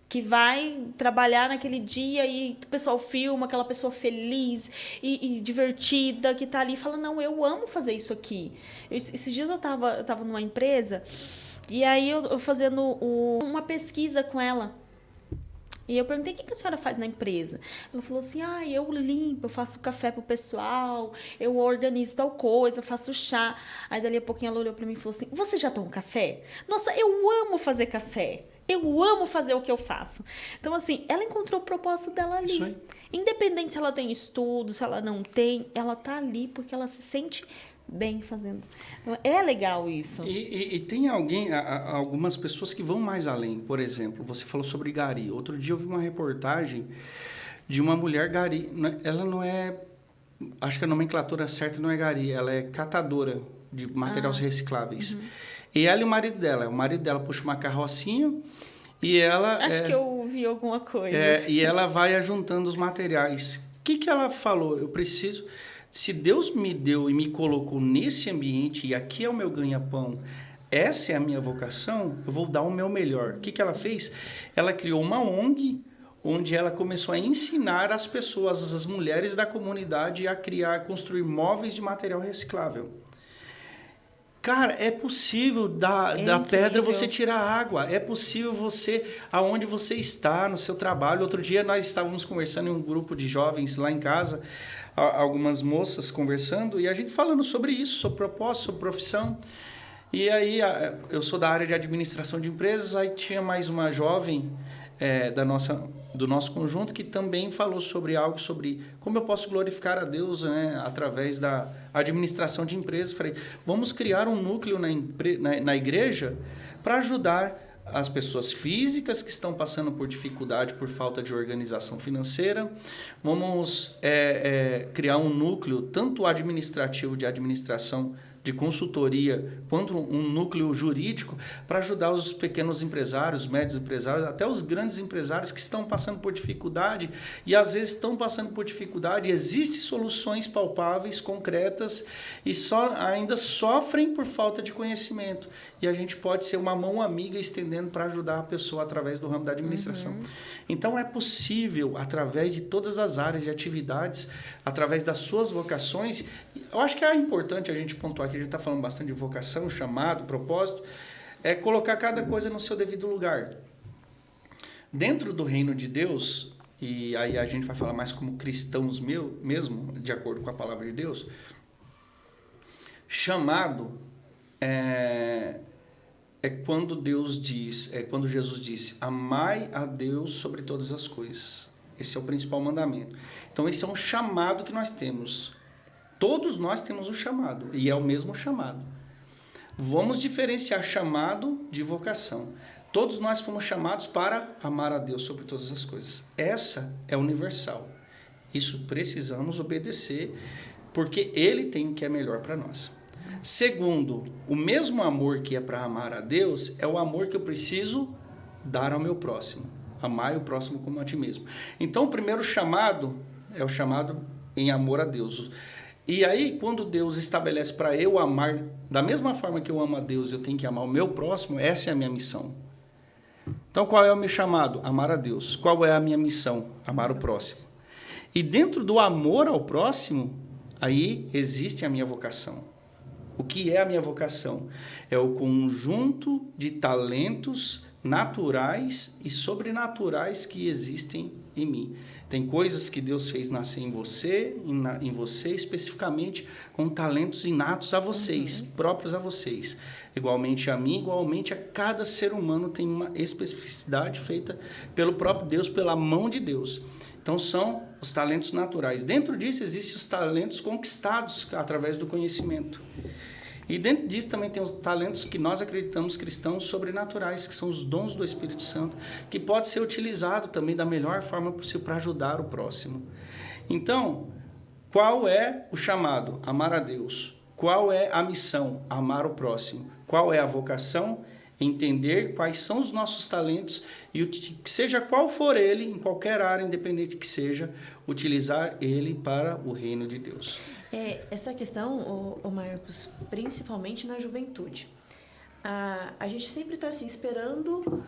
que vai trabalhar naquele dia e o pessoal filma aquela pessoa feliz e divertida que tá ali e fala, não, eu amo fazer isso aqui. Esses dias eu tava numa empresa e aí eu fazendo uma pesquisa com ela. E eu perguntei, o que a senhora faz na empresa? Ela falou assim, eu limpo, eu faço café pro pessoal, eu organizo tal coisa, eu faço chá. Aí, dali a pouquinho, ela olhou para mim e falou assim, você já toma café? Nossa, eu amo fazer café. Eu amo fazer o que eu faço. Então, assim, ela encontrou o propósito dela ali. Isso aí. Independente se ela tem estudo, se ela não tem, ela tá ali porque ela se sente bem fazendo. Então, é legal isso. E tem algumas pessoas que vão mais além. Por exemplo, você falou sobre gari. Outro dia eu vi uma reportagem de uma mulher gari. Ela não é... Acho que a nomenclatura certa não é gari. Ela é catadora de materiais recicláveis. Uhum. E ela e o marido dela puxa uma carrocinha e ela... Acho que eu vi alguma coisa. E ela vai ajuntando os materiais. O que ela falou? Eu preciso... Se Deus me deu e me colocou nesse ambiente, e aqui é o meu ganha-pão, essa é a minha vocação, eu vou dar o meu melhor. O que ela fez? Ela criou uma ONG, onde ela começou a ensinar as pessoas, as mulheres da comunidade, a construir móveis de material reciclável. Cara, é possível da pedra você tirar água. É possível você, aonde você está, no seu trabalho. Outro dia nós estávamos conversando em um grupo de jovens lá em casa, algumas moças conversando, e a gente falando sobre isso, sobre propósito, sobre profissão. E aí, eu sou da área de administração de empresas, aí tinha mais uma jovem, do nosso conjunto, que também falou sobre algo, sobre como eu posso glorificar a Deus, né, através da administração de empresas. Falei, vamos criar um núcleo na igreja para ajudar as pessoas físicas que estão passando por dificuldade por falta de organização financeira. Vamos criar um núcleo tanto administrativo, de administração, de consultoria, quanto um núcleo jurídico para ajudar os pequenos empresários, médios empresários, até os grandes empresários que estão passando por dificuldade e às vezes estão passando por dificuldade. Existem soluções palpáveis, concretas e ainda sofrem por falta de conhecimento. E a gente pode ser uma mão amiga estendendo para ajudar a pessoa através do ramo da administração. Então é possível, através de todas as áreas de atividades, através das suas vocações. Eu acho que é importante a gente pontuar aqui, a gente está falando bastante de vocação, chamado, propósito, é colocar cada coisa no seu devido lugar. Dentro do reino de Deus, e aí a gente vai falar mais como cristãos mesmo, de acordo com a palavra de Deus, chamado é quando Deus diz, quando Jesus disse, amai a Deus sobre todas as coisas. Esse é o principal mandamento. Então, esse é um chamado que nós temos. Todos nós temos um chamado, e é o mesmo chamado. Vamos diferenciar chamado de vocação. Todos nós fomos chamados para amar a Deus sobre todas as coisas. Essa é universal. Isso precisamos obedecer, porque Ele tem o que é melhor para nós. Segundo, o mesmo amor que é para amar a Deus é o amor que eu preciso dar ao meu próximo. Amar o próximo como a ti mesmo. Então, o primeiro chamado é o chamado em amor a Deus. E aí, quando Deus estabelece para eu amar, da mesma forma que eu amo a Deus, eu tenho que amar o meu próximo, essa é a minha missão. Então, qual é o meu chamado? Amar a Deus. Qual é a minha missão? Amar o próximo. E dentro do amor ao próximo, aí existe a minha vocação. O que é a minha vocação? É o conjunto de talentos naturais e sobrenaturais que existem em mim. Tem coisas que Deus fez nascer em você especificamente com talentos inatos a vocês, próprios a vocês. Igualmente a mim, igualmente a cada ser humano tem uma especificidade feita pelo próprio Deus, pela mão de Deus. Então são os talentos naturais. Dentro disso existem os talentos conquistados através do conhecimento. E dentro disso também tem os talentos que nós acreditamos cristãos sobrenaturais, que são os dons do Espírito Santo, que pode ser utilizado também da melhor forma possível para ajudar o próximo. Então, qual é o chamado? Amar a Deus. Qual é a missão? Amar o próximo. Qual é a vocação? Entender quais são os nossos talentos e, seja qual for ele, em qualquer área, independente que seja, utilizar ele para o reino de Deus. Essa questão, Marcos, principalmente na juventude. A gente sempre está assim, esperando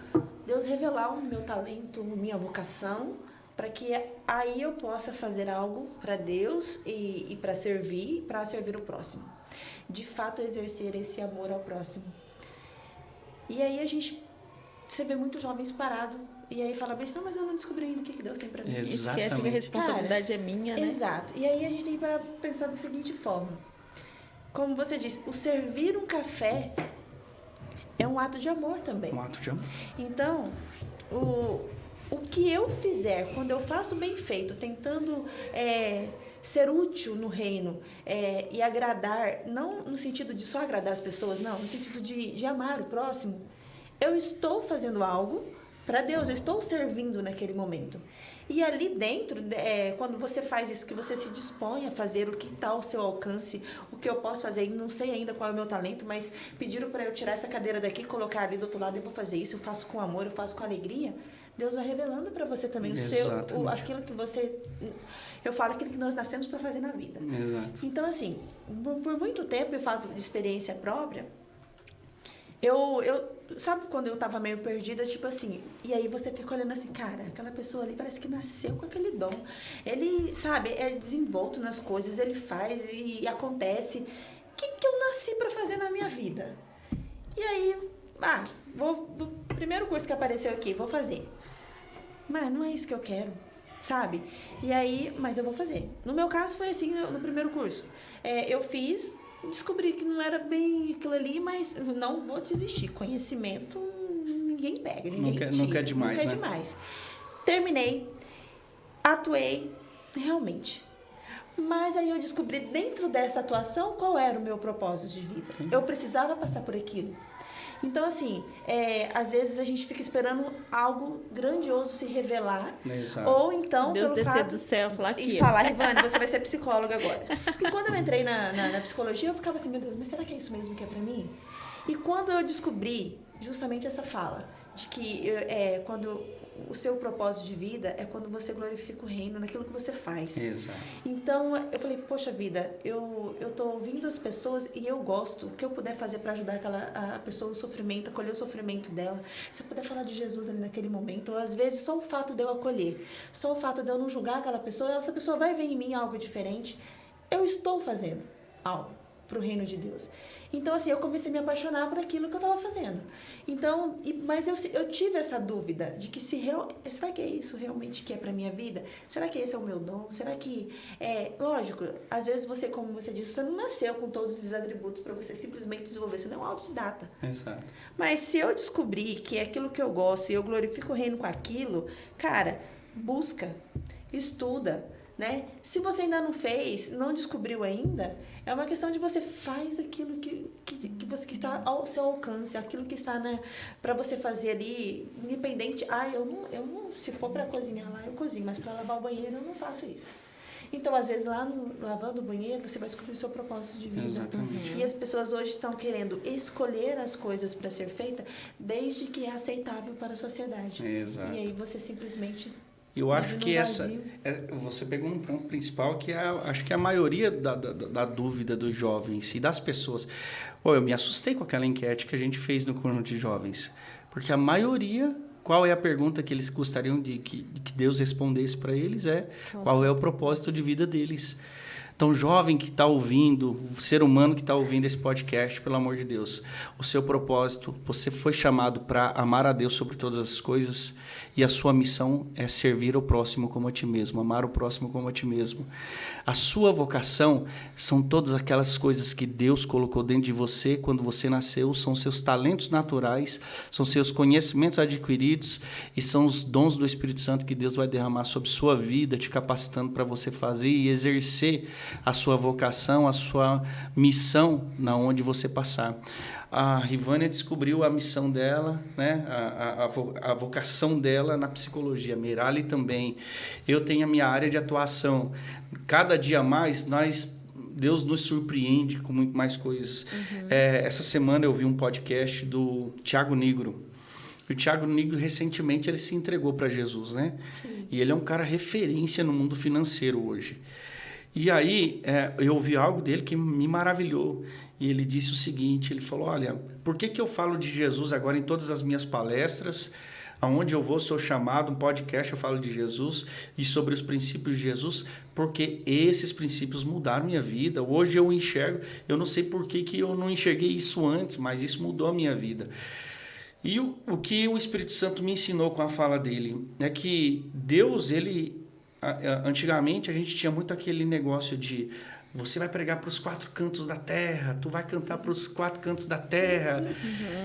Deus revelar o meu talento, minha vocação, para que aí eu possa fazer algo para Deus e para servir o próximo. De fato, exercer esse amor ao próximo. E aí você vê muitos jovens parados e aí fala, mas eu não descobri ainda o que Deus tem para mim. Exatamente. Esquece que a responsabilidade é minha, né? Exato. E aí a gente tem para pensar da seguinte forma. Como você disse, o servir um café é um ato de amor também. Um ato de amor. Então, o que eu fizer, quando eu faço bem feito, tentando ser útil no reino e agradar, não no sentido de só agradar as pessoas, não, no sentido de amar o próximo, eu estou fazendo algo para Deus, eu estou servindo naquele momento. E ali dentro, quando você faz isso, que você se dispõe a fazer o que está ao seu alcance, o que eu posso fazer, não sei ainda qual é o meu talento, mas pediram para eu tirar essa cadeira daqui, colocar ali do outro lado, eu vou fazer isso, eu faço com amor, eu faço com alegria, Deus vai revelando para você também aquilo que você... Eu falo aquilo que nós nascemos para fazer na vida. Exato. Então, assim, por muito tempo, eu falo de experiência própria, eu sabe quando eu tava meio perdida, tipo assim, e aí você fica olhando assim, cara, aquela pessoa ali parece que nasceu com aquele dom. Ele, sabe, é desenvolto nas coisas, ele faz e acontece. O que eu nasci para fazer na minha vida? E aí, primeiro curso que apareceu aqui, vou fazer. Mas não é isso que eu quero, sabe? E aí, mas eu vou fazer. No meu caso foi assim, no primeiro curso. Eu fiz, descobri que não era bem aquilo ali, mas não vou desistir. Conhecimento ninguém pega, ninguém tira. Nunca é demais, nunca né? é demais. Terminei, atuei, realmente. Mas aí eu descobri dentro dessa atuação qual era o meu propósito de vida. Eu precisava passar por aquilo. Então, assim, às vezes a gente fica esperando algo grandioso se revelar. Exato. Ou então, Deus pelo descer fato... do céu, falar aqui. E falar, Rivane, você vai ser psicóloga agora. E quando eu entrei na psicologia, eu ficava assim, meu Deus, mas será que é isso mesmo que é pra mim? E quando eu descobri justamente essa fala, de que quando o seu propósito de vida é quando você glorifica o reino naquilo que você faz. Exato. Então, eu falei, poxa vida, eu tô ouvindo as pessoas e eu gosto. O que eu puder fazer para ajudar a pessoa no sofrimento, acolher o sofrimento dela. Se eu puder falar de Jesus ali naquele momento, ou às vezes só o fato de eu acolher, só o fato de eu não julgar aquela pessoa, essa pessoa vai ver em mim algo diferente. Eu estou fazendo algo para o reino de Deus. Então, assim, eu comecei a me apaixonar por aquilo que eu estava fazendo. Então, mas eu tive essa dúvida de que será que é isso realmente que é para minha vida? Será que esse é o meu dom? Será que lógico, às vezes você, como você disse, você não nasceu com todos os atributos para você simplesmente desenvolver, você não é um autodidata. Exato. Mas se eu descobrir que é aquilo que eu gosto e eu glorifico o reino com aquilo, cara, busca, estuda, né? Se você ainda não fez, não descobriu ainda, é uma questão de você faz aquilo que está ao seu alcance, aquilo que está para você fazer ali, independente. Eu não, se for para cozinhar lá, eu cozinho, mas para lavar o banheiro eu não faço isso. Então, às vezes, lavando o banheiro, você vai descobrir o seu propósito de vida. Exatamente. E as pessoas hoje estão querendo escolher as coisas para ser feita desde que é aceitável para a sociedade. Exato. E aí você simplesmente... Eu acho que você pegou um ponto principal que acho que é a maioria da dúvida dos jovens e das pessoas. Eu me assustei com aquela enquete que a gente fez no conjunto de jovens, porque a maioria, qual é a pergunta que eles gostariam de que Deus respondesse para eles qual é o propósito de vida deles. Então, jovem que está ouvindo, ser humano que está ouvindo esse podcast, pelo amor de Deus, o seu propósito, você foi chamado para amar a Deus sobre todas as coisas e a sua missão é servir o próximo como a ti mesmo, amar o próximo como a ti mesmo. A sua vocação são todas aquelas coisas que Deus colocou dentro de você quando você nasceu, são seus talentos naturais, são seus conhecimentos adquiridos e são os dons do Espírito Santo que Deus vai derramar sobre sua vida, te capacitando para você fazer e exercer a sua vocação, a sua missão na onde você passar. A Rivânia descobriu a missão dela, né? a vocação dela na psicologia. Merali também. Eu tenho a minha área de atuação. Cada dia mais, Deus nos surpreende com muito mais coisas. Essa semana eu vi um podcast do Thiago Nigro. O Thiago Nigro, recentemente, ele se entregou para Jesus, né? Sim. E ele é um cara referência no mundo financeiro hoje. E aí, eu ouvi algo dele que me maravilhou. E ele disse o seguinte, ele falou, olha, por que eu falo de Jesus agora em todas as minhas palestras? Aonde eu vou, sou chamado, um podcast, eu falo de Jesus e sobre os princípios de Jesus, porque esses princípios mudaram minha vida. Hoje eu enxergo, eu não sei por que eu não enxerguei isso antes, mas isso mudou a minha vida. E o que o Espírito Santo me ensinou com a fala dele é que Deus, antigamente a gente tinha muito aquele negócio de você vai pregar para os 4 cantos da terra, tu vai cantar para os 4 cantos da terra,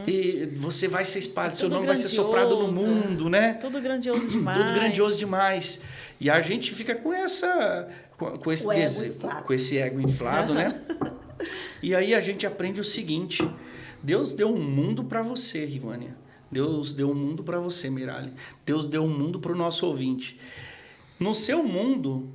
e você vai ser espalhado, seu nome vai ser soprado no mundo, né? Tudo grandioso demais. Tudo grandioso demais. E a gente fica com esse ego inflado, né? E aí a gente aprende o seguinte, Deus deu um mundo para você, Rivânia. Deus deu um mundo para você, Merali. Deus deu um mundo para o nosso ouvinte. No seu mundo,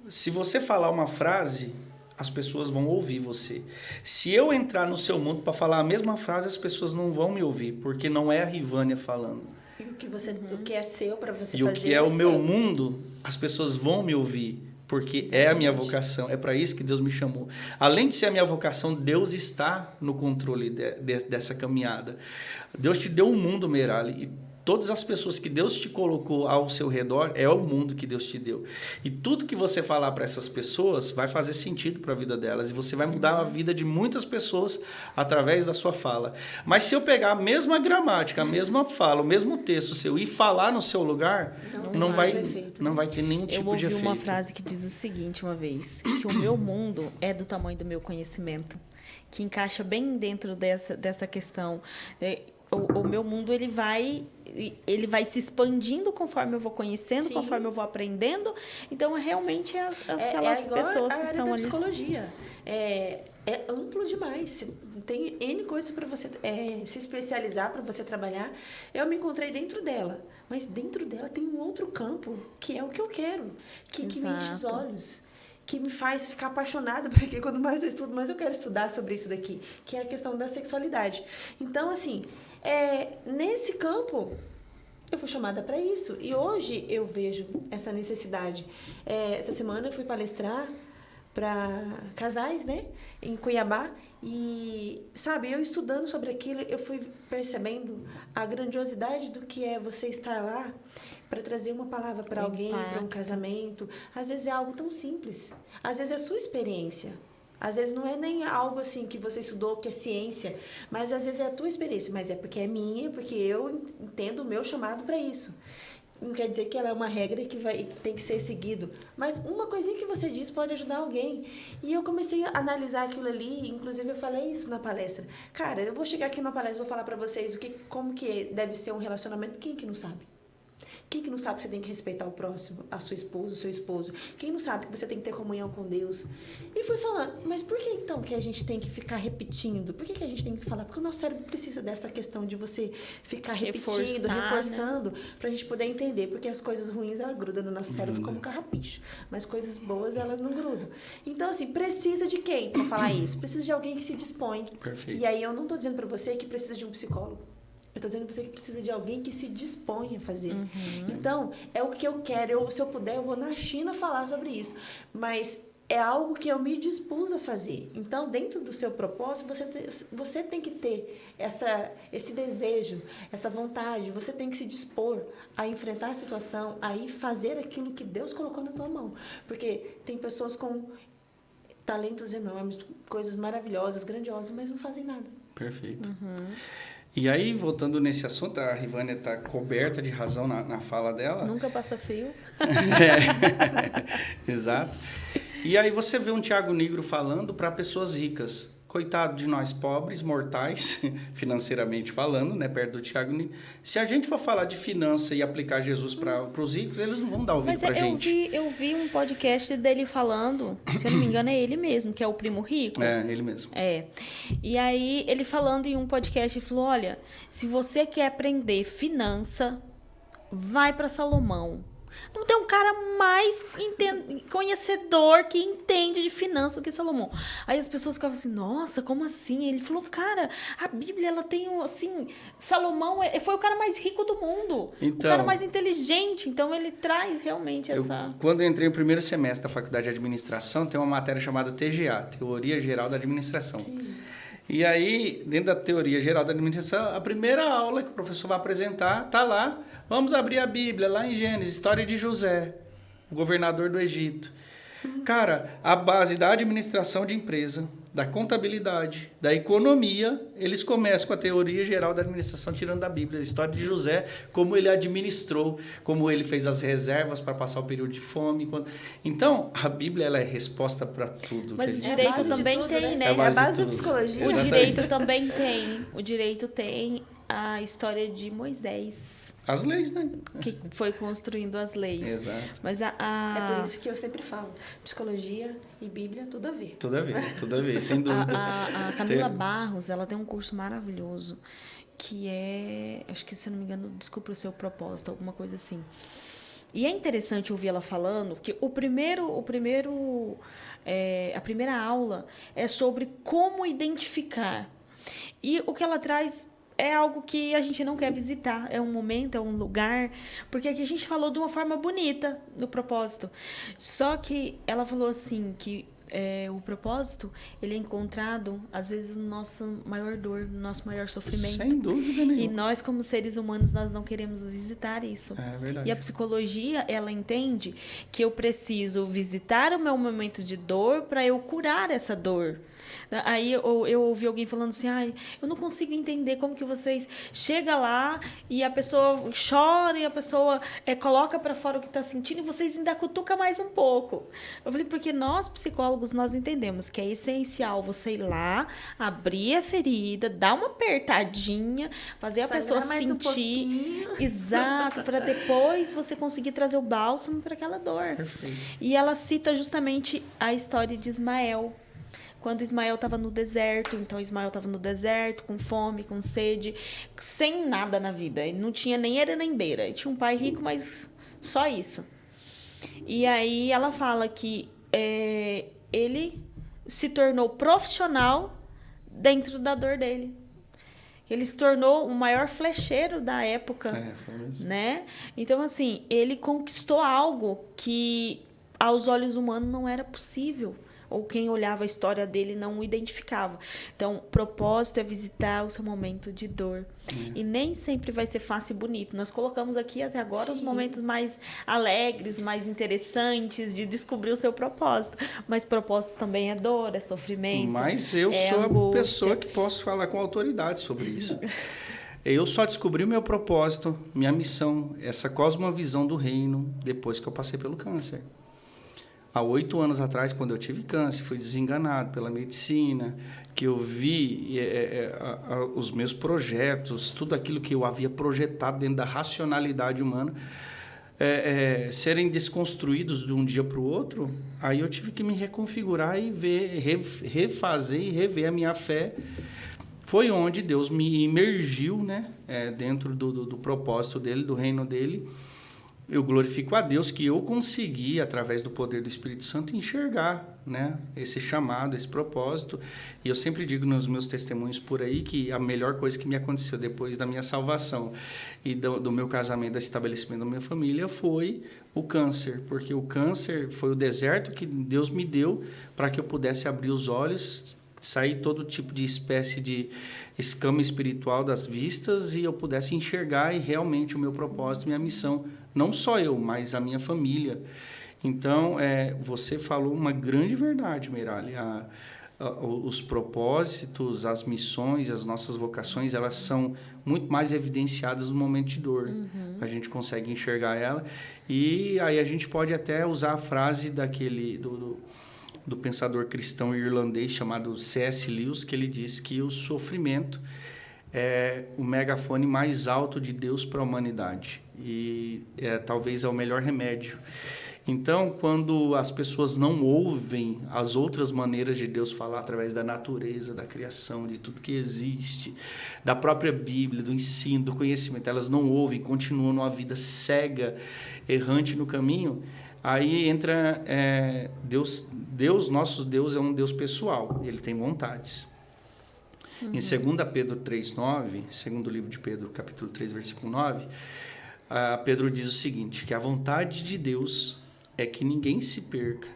se você falar uma frase, as pessoas vão ouvir você. Se eu entrar no seu mundo para falar a mesma frase, as pessoas não vão me ouvir, porque não é a Rivânia falando. E o que é seu para você e fazer. E o que é o meu mundo, as pessoas vão me ouvir, porque exatamente. É a minha vocação, é para isso que Deus me chamou. Além de ser a minha vocação, Deus está no controle dessa caminhada. Deus te deu um mundo, Merali, e todas as pessoas que Deus te colocou ao seu redor é o mundo que Deus te deu. E tudo que você falar para essas pessoas vai fazer sentido para a vida delas. E você vai mudar a vida de muitas pessoas através da sua fala. Mas se eu pegar a mesma gramática, a mesma fala, o mesmo texto seu e falar no seu lugar, não vai ter nenhum tipo de efeito. Eu ouvi uma frase que diz o seguinte uma vez, que o meu mundo é do tamanho do meu conhecimento, que encaixa bem dentro dessa questão. o meu mundo ele vai se expandindo conforme eu vou conhecendo, Sim. conforme eu vou aprendendo. Então, realmente, aquelas igual pessoas a que área estão da ali... psicologia. É amplo demais. Tem N coisas para você se especializar, para você trabalhar. Eu me encontrei dentro dela. Mas dentro dela tem um outro campo, que é o que eu quero. Que me enche os Exato. olhos. Que me faz ficar apaixonada, porque quando mais eu estudo, mais eu quero estudar sobre isso daqui. Que é a questão da sexualidade. Então, assim, nesse campo... Eu fui chamada para isso. E hoje eu vejo essa necessidade. Essa semana eu fui palestrar para casais, né? Em Cuiabá. E, sabe, eu estudando sobre aquilo, eu fui percebendo a grandiosidade do que é você estar lá para trazer uma palavra para alguém, para um casamento. Às vezes é algo tão simples. Às vezes é a sua experiência. Às vezes não é nem algo assim que você estudou, que é ciência, mas às vezes é a tua experiência, mas é porque é minha, porque eu entendo o meu chamado para isso. Não quer dizer que ela é uma regra que tem que ser seguido, mas uma coisinha que você diz pode ajudar alguém. E eu comecei a analisar aquilo ali, inclusive eu falei isso na palestra. Cara, eu vou chegar aqui na palestra e vou falar para vocês como que deve ser um relacionamento, quem que não sabe? Quem que não sabe que você tem que respeitar o próximo, a sua esposa, o seu esposo? Quem não sabe que você tem que ter comunhão com Deus? E fui falando, mas por que então que a gente tem que ficar repetindo? Por que a gente tem que falar? Porque o nosso cérebro precisa dessa questão de você ficar repetindo, reforçando, né? Pra gente poder entender. Porque as coisas ruins, elas grudam no nosso cérebro como carrapicho. Mas coisas boas, elas não grudam. Então, assim, precisa de quem para falar isso? Precisa de alguém que se dispõe. Perfeito. E aí eu não estou dizendo para você que precisa de um psicólogo. Eu estou dizendo para você que precisa de alguém que se disponha a fazer. Uhum. Então, é o que eu quero. Se eu puder, eu vou na China falar sobre isso. Mas é algo que eu me dispus a fazer. Então, dentro do seu propósito, você tem que ter esse desejo, essa vontade. Você tem que se dispor a enfrentar a situação, a ir fazer aquilo que Deus colocou na tua mão. Porque tem pessoas com talentos enormes, coisas maravilhosas, grandiosas, mas não fazem nada. Perfeito. Uhum. E aí, voltando nesse assunto, a Rivânia está coberta de razão na fala dela. Nunca passa frio. Exato. E aí você vê um Tiago Nigro falando para pessoas ricas. Coitado de nós pobres, mortais, financeiramente falando, né, perto do Tiago Nigro. Se a gente for falar de finança e aplicar Jesus para os ricos, eles não vão dar ouvido para a gente. Eu vi um podcast dele falando, se eu não me engano é ele mesmo, que é o Primo Rico. É, ele mesmo. E aí ele falando em um podcast, ele falou, olha, se você quer aprender finança, vai para Salomão. Não tem um cara mais conhecedor que entende de finanças do que Salomão. Aí as pessoas ficavam assim, nossa, como assim? Ele falou, cara, a Bíblia, ela tem, assim, Salomão foi o cara mais rico do mundo. Então, o cara mais inteligente. Então, ele traz realmente essa... Quando eu entrei no primeiro semestre da Faculdade de Administração, tem uma matéria chamada TGA, Teoria Geral da Administração. Sim. E aí, dentro da Teoria Geral da Administração, a primeira aula que o professor vai apresentar, tá lá, vamos abrir a Bíblia, lá em Gênesis, história de José, o governador do Egito. Cara, a base da administração de empresa, da contabilidade, da economia, eles começam com a teoria geral da administração, tirando da Bíblia, a história de José, como ele administrou, como ele fez as reservas para passar o período de fome. Então, a Bíblia ela é resposta para tudo. Mas o direito também tem, né? É a base da psicologia. O direito também tem. O direito tem a história de Moisés. As leis, né? Que foi construindo as leis. Exato. Mas É por isso que eu sempre falo, psicologia e Bíblia, tudo a ver. Tudo a ver, sem dúvida. A Camila Barros, ela tem um curso maravilhoso, que é, acho que se não me engano, Descubra o Seu Propósito, alguma coisa assim. E é interessante ouvir ela falando, que a primeira aula é sobre como identificar. E o que ela traz é algo que a gente não quer visitar, é um momento, é um lugar, porque aqui a gente falou de uma forma bonita do propósito. Só que ela falou assim, que o propósito, ele é encontrado, às vezes, no nosso maior dor, no nosso maior sofrimento. Sem dúvida nenhuma. E nós, como seres humanos, nós não queremos visitar isso. É verdade. E a psicologia, ela entende que eu preciso visitar o meu momento de dor para eu curar essa dor. Aí eu ouvi alguém falando assim, ai, eu não consigo entender como que vocês chegam lá e a pessoa chora e a pessoa coloca para fora o que está sentindo e vocês ainda cutucam mais um pouco. Eu falei, porque nós, psicólogos, nós entendemos que é essencial você ir lá, abrir a ferida, dar uma apertadinha, fazer a pessoa sentir. Exato, para depois você conseguir trazer o bálsamo para aquela dor. Perfeito. E ela cita justamente a história de Ismael. Quando Ismael estava no deserto, então Ismael estava no deserto, com fome, com sede, sem nada na vida. Ele não tinha nem era nem beira. Ele tinha um pai rico, mas só isso. E aí ela fala que ele se tornou profissional dentro da dor dele. Ele se tornou o maior flecheiro da época. Foi mesmo. Né? Então, assim, ele conquistou algo que aos olhos humanos não era possível. Ou quem olhava a história dele não o identificava. Então, o propósito é visitar o seu momento de dor. E nem sempre vai ser fácil e bonito. Nós colocamos aqui até agora os momentos mais alegres, mais interessantes de descobrir o seu propósito. Mas propósito também é dor, é sofrimento. Mas eu sou angústia. a pessoa que posso falar com autoridade sobre isso. Eu só descobri o meu propósito, minha missão, essa cosmovisão do reino, depois que eu passei pelo câncer. Há 8 anos atrás, quando eu tive câncer, fui desenganado pela medicina, que eu vi os meus projetos, tudo aquilo que eu havia projetado dentro da racionalidade humana, serem desconstruídos de um dia para o outro. Aí eu tive que me reconfigurar e refazer e rever a minha fé. Foi onde Deus me imergiu, né, dentro do propósito dele, do reino dele. Eu glorifico a Deus que eu consegui, através do poder do Espírito Santo, enxergar, né, esse chamado, esse propósito. E eu sempre digo nos meus testemunhos por aí que a melhor coisa que me aconteceu depois da minha salvação e do meu casamento, do estabelecimento da minha família, foi o câncer. Porque o câncer foi o deserto que Deus me deu para que eu pudesse abrir os olhos, sair todo tipo de espécie de escama espiritual das vistas e eu pudesse enxergar e realmente o meu propósito, minha missão. Não só eu, mas a minha família. Então, você falou uma grande verdade, Meirali. Os propósitos, as missões, as nossas vocações, elas são muito mais evidenciadas no momento de dor. A gente consegue enxergar ela. E aí a gente pode até usar a frase do pensador cristão irlandês chamado C.S. Lewis, que ele diz que o sofrimento é o megafone mais alto de Deus para a humanidade. E talvez é o melhor remédio. Então, quando as pessoas não ouvem as outras maneiras de Deus falar através da natureza, da criação, de tudo que existe, da própria Bíblia, do ensino, do conhecimento, elas não ouvem, continuam numa vida cega, errante no caminho, aí entra Deus, nosso Deus é um Deus pessoal, ele tem vontades. Em 2 Pedro 3,9, segundo livro de Pedro, capítulo 3, versículo 9, Pedro diz o seguinte, que a vontade de Deus é que ninguém se perca,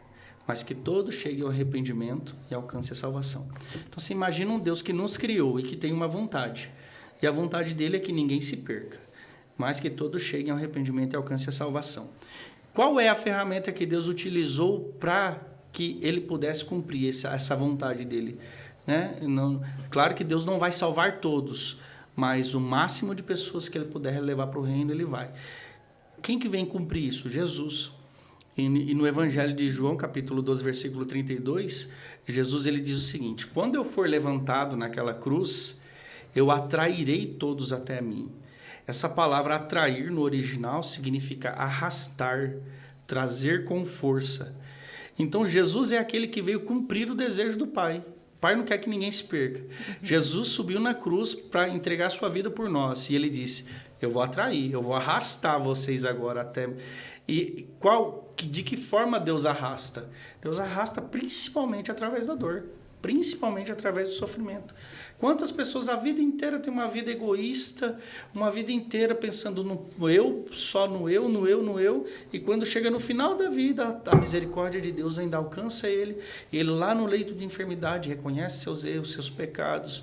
mas que todos cheguem ao arrependimento e alcance a salvação. Então, você imagina um Deus que nos criou e que tem uma vontade, e a vontade dele é que ninguém se perca, mas que todos cheguem ao arrependimento e alcance a salvação. Qual é a ferramenta que Deus utilizou para que ele pudesse cumprir essa vontade dele? Né? Claro que Deus não vai salvar todos, mas o máximo de pessoas que ele puder levar para o reino, ele vai. Quem que vem cumprir isso? Jesus. E no Evangelho de João, capítulo 12, versículo 32, Jesus ele diz o seguinte, quando eu for levantado naquela cruz, eu atrairei todos até mim. Essa palavra atrair no original significa arrastar, trazer com força. Então Jesus é aquele que veio cumprir o desejo do Pai. O Pai não quer que ninguém se perca. Jesus subiu na cruz para entregar a sua vida por nós. E ele disse, eu vou atrair, eu vou arrastar vocês agora até... E de que forma Deus arrasta? Deus arrasta principalmente através da dor, principalmente através do sofrimento. Quantas pessoas a vida inteira têm uma vida egoísta, uma vida inteira pensando no eu, só no eu, e quando chega no final da vida, a misericórdia de Deus ainda alcança ele, e ele lá no leito de enfermidade reconhece seus erros, seus pecados,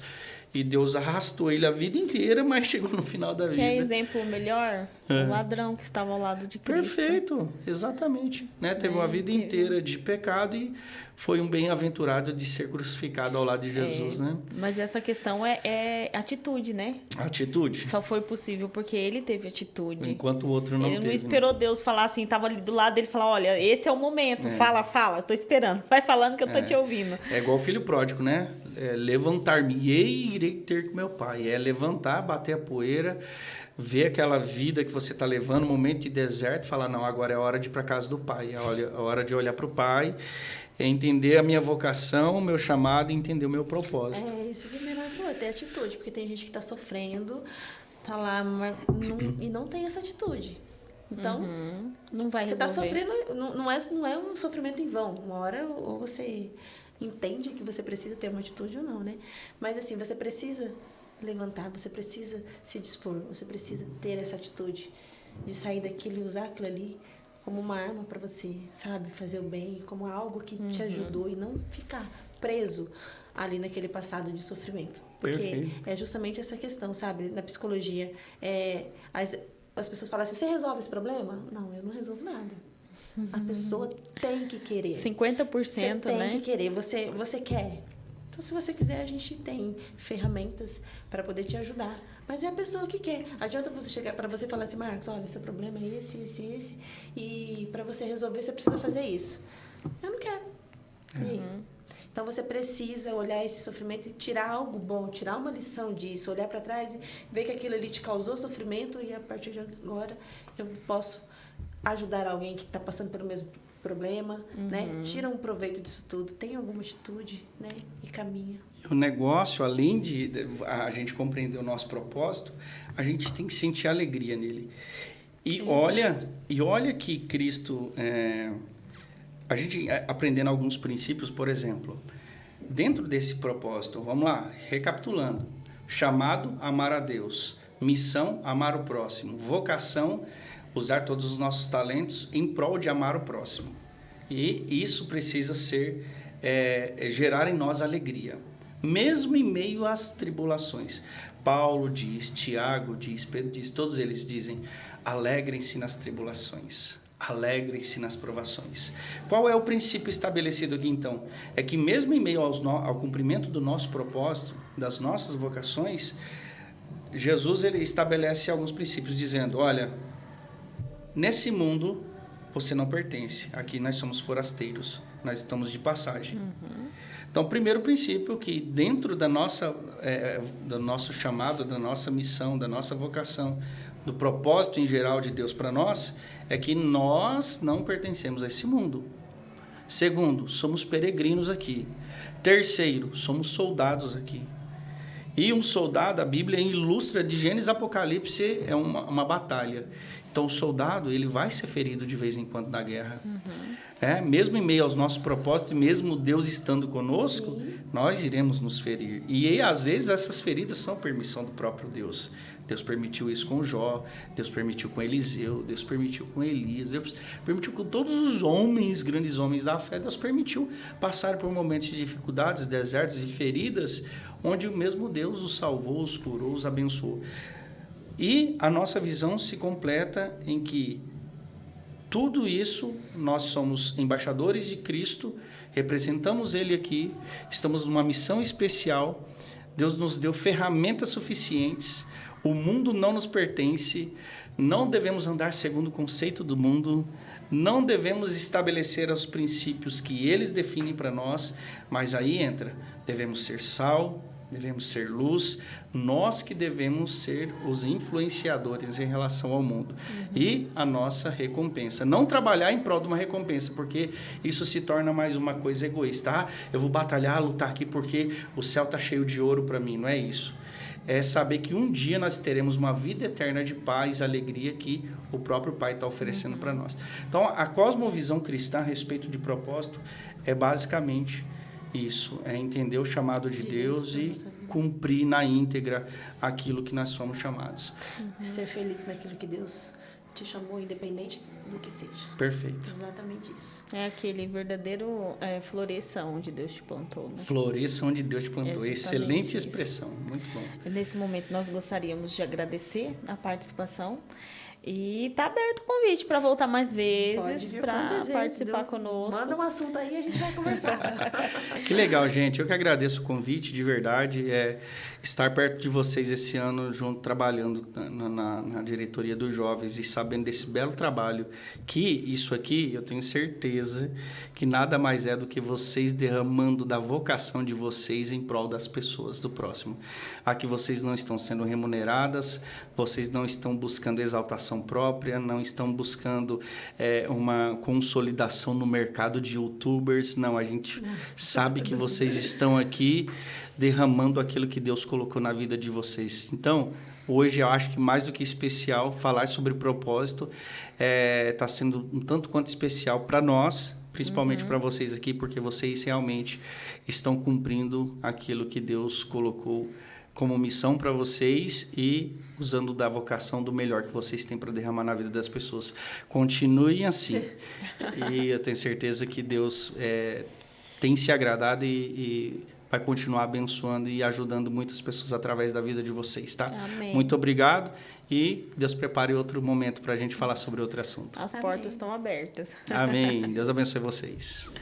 E Deus arrastou ele a vida inteira, mas chegou no final da vida. Que é exemplo melhor? O ladrão que estava ao lado de Cristo. Perfeito, exatamente. Né? Teve uma vida inteira de pecado e foi um bem-aventurado de ser crucificado ao lado de Jesus, né? Mas essa questão é atitude, né? Atitude. Só foi possível porque ele teve atitude. Enquanto o outro não teve. Ele não esperou Deus falar assim, estava ali do lado dele e falar, olha, esse é o momento, fala, tô esperando. Vai falando que eu tô te ouvindo. É igual o filho pródigo, né? Levantar-me-ei e irei ter com meu pai. É levantar, bater a poeira, ver aquela vida que você está levando, um momento de deserto, e falar, não, agora é hora de ir para casa do pai. É hora de olhar para o pai, entender a minha vocação, o meu chamado e entender o meu propósito. É isso que o Menor falou, ter atitude, porque tem gente que está sofrendo, tá lá e não tem essa atitude. Então, não vai você está resolver. sofrendo, não é um sofrimento em vão. Uma hora ou você entende que você precisa ter uma atitude ou não, né? Mas assim, você precisa levantar, você precisa se dispor, você precisa ter essa atitude de sair daquilo e usar aquilo ali como uma arma para você, sabe? Fazer o bem, como algo que te ajudou e não ficar preso ali naquele passado de sofrimento. Porque Perfeito. é justamente essa questão, sabe? Na psicologia, as pessoas falam assim, você resolve esse problema? Não, eu não resolvo nada. A pessoa tem que querer. 50%, você tem né? que querer. Você quer. Então, se você quiser, a gente tem ferramentas para poder te ajudar. Mas é a pessoa que quer. Adianta você chegar para você falar assim, Marcos, olha, seu problema é esse. E para você resolver, você precisa fazer isso. Eu não quero. E aí? Então, você precisa olhar esse sofrimento e tirar algo bom, tirar uma lição disso, olhar para trás e ver que aquilo ali te causou sofrimento e, a partir de agora, eu posso ajudar alguém que está passando pelo mesmo problema, né? Tira um proveito disso tudo, tem alguma atitude, né? E caminha. O negócio, além de a gente compreender o nosso propósito, a gente tem que sentir alegria nele. E olha que Cristo, a gente aprendendo alguns princípios, por exemplo, dentro desse propósito, vamos lá, recapitulando: chamado, amar a Deus; missão, amar o próximo; vocação, usar todos os nossos talentos em prol de amar o próximo. E isso precisa gerar em nós alegria, mesmo em meio às tribulações. Paulo diz, Tiago diz, Pedro diz, todos eles dizem: alegrem-se nas tribulações, alegrem-se nas provações. Qual é o princípio estabelecido aqui, então? É que mesmo em meio ao cumprimento do nosso propósito, das nossas vocações, Jesus ele estabelece alguns princípios, dizendo: olha, nesse mundo você não pertence, aqui nós somos forasteiros, nós estamos de passagem. Então, o primeiro princípio que dentro do nosso chamado, da nossa missão, da nossa vocação, do propósito em geral de Deus para nós, é que nós não pertencemos a esse mundo. Segundo, somos peregrinos aqui. Terceiro, somos soldados aqui. E um soldado, a Bíblia ilustra de Gênesis a Apocalipse, é uma batalha. Então, o soldado, ele vai ser ferido de vez em quando na guerra. Mesmo em meio aos nossos propósitos, mesmo Deus estando conosco, sim, nós iremos nos ferir. E, às vezes, essas feridas são permissão do próprio Deus. Deus permitiu isso com Jó, Deus permitiu com Eliseu, Deus permitiu com Elias, Deus permitiu com todos os homens, grandes homens da fé. Deus permitiu passar por momentos de dificuldades, desertos e feridas, onde o mesmo Deus os salvou, os curou, os abençoou. E a nossa visão se completa em que tudo isso, nós somos embaixadores de Cristo, representamos Ele aqui, estamos numa missão especial, Deus nos deu ferramentas suficientes, o mundo não nos pertence, não devemos andar segundo o conceito do mundo, não devemos estabelecer os princípios que eles definem para nós, mas aí entra, devemos ser sal, devemos ser luz, nós que devemos ser os influenciadores em relação ao mundo. E a nossa recompensa. Não trabalhar em prol de uma recompensa, porque isso se torna mais uma coisa egoísta. Eu vou batalhar, lutar aqui porque o céu está cheio de ouro para mim. Não é isso. É saber que um dia nós teremos uma vida eterna de paz, alegria que o próprio Pai está oferecendo para nós. Então, a cosmovisão cristã a respeito de propósito é basicamente isso, é entender o chamado de Deus e cumprir na íntegra aquilo que nós somos chamados. Ser feliz naquilo que Deus te chamou, independente do que seja. Perfeito. Exatamente isso. É aquele verdadeiro floresça onde Deus te plantou, né? Floresça onde Deus te plantou. Exatamente Excelente isso. expressão. Muito bom. Nesse momento, nós gostaríamos de agradecer a participação. E tá aberto o convite para voltar mais Pode vezes, vir para quantas vezes, participar viu? conosco. Manda um assunto aí e a gente vai conversar. Que legal, gente. Eu que agradeço o convite, de verdade. Estar perto de vocês esse ano, junto, trabalhando na diretoria dos jovens e sabendo desse belo trabalho, que isso aqui, eu tenho certeza que nada mais é do que vocês derramando da vocação de vocês em prol das pessoas, do próximo. Aqui vocês não estão sendo remuneradas, vocês não estão buscando exaltação própria, não estão buscando uma consolidação no mercado de youtubers. Não, a gente sabe que vocês estão aqui derramando aquilo que Deus colocou na vida de vocês. Então, hoje eu acho que mais do que especial, falar sobre propósito está sendo um tanto quanto especial para nós, principalmente para vocês aqui, porque vocês realmente estão cumprindo aquilo que Deus colocou como missão para vocês e usando da vocação do melhor que vocês têm para derramar na vida das pessoas. Continuem assim. E eu tenho certeza que Deus tem se agradado e vai continuar abençoando e ajudando muitas pessoas através da vida de vocês, tá? Amém. Muito obrigado e Deus prepare outro momento para a gente falar sobre outro assunto. As portas estão abertas. Amém. Deus abençoe vocês.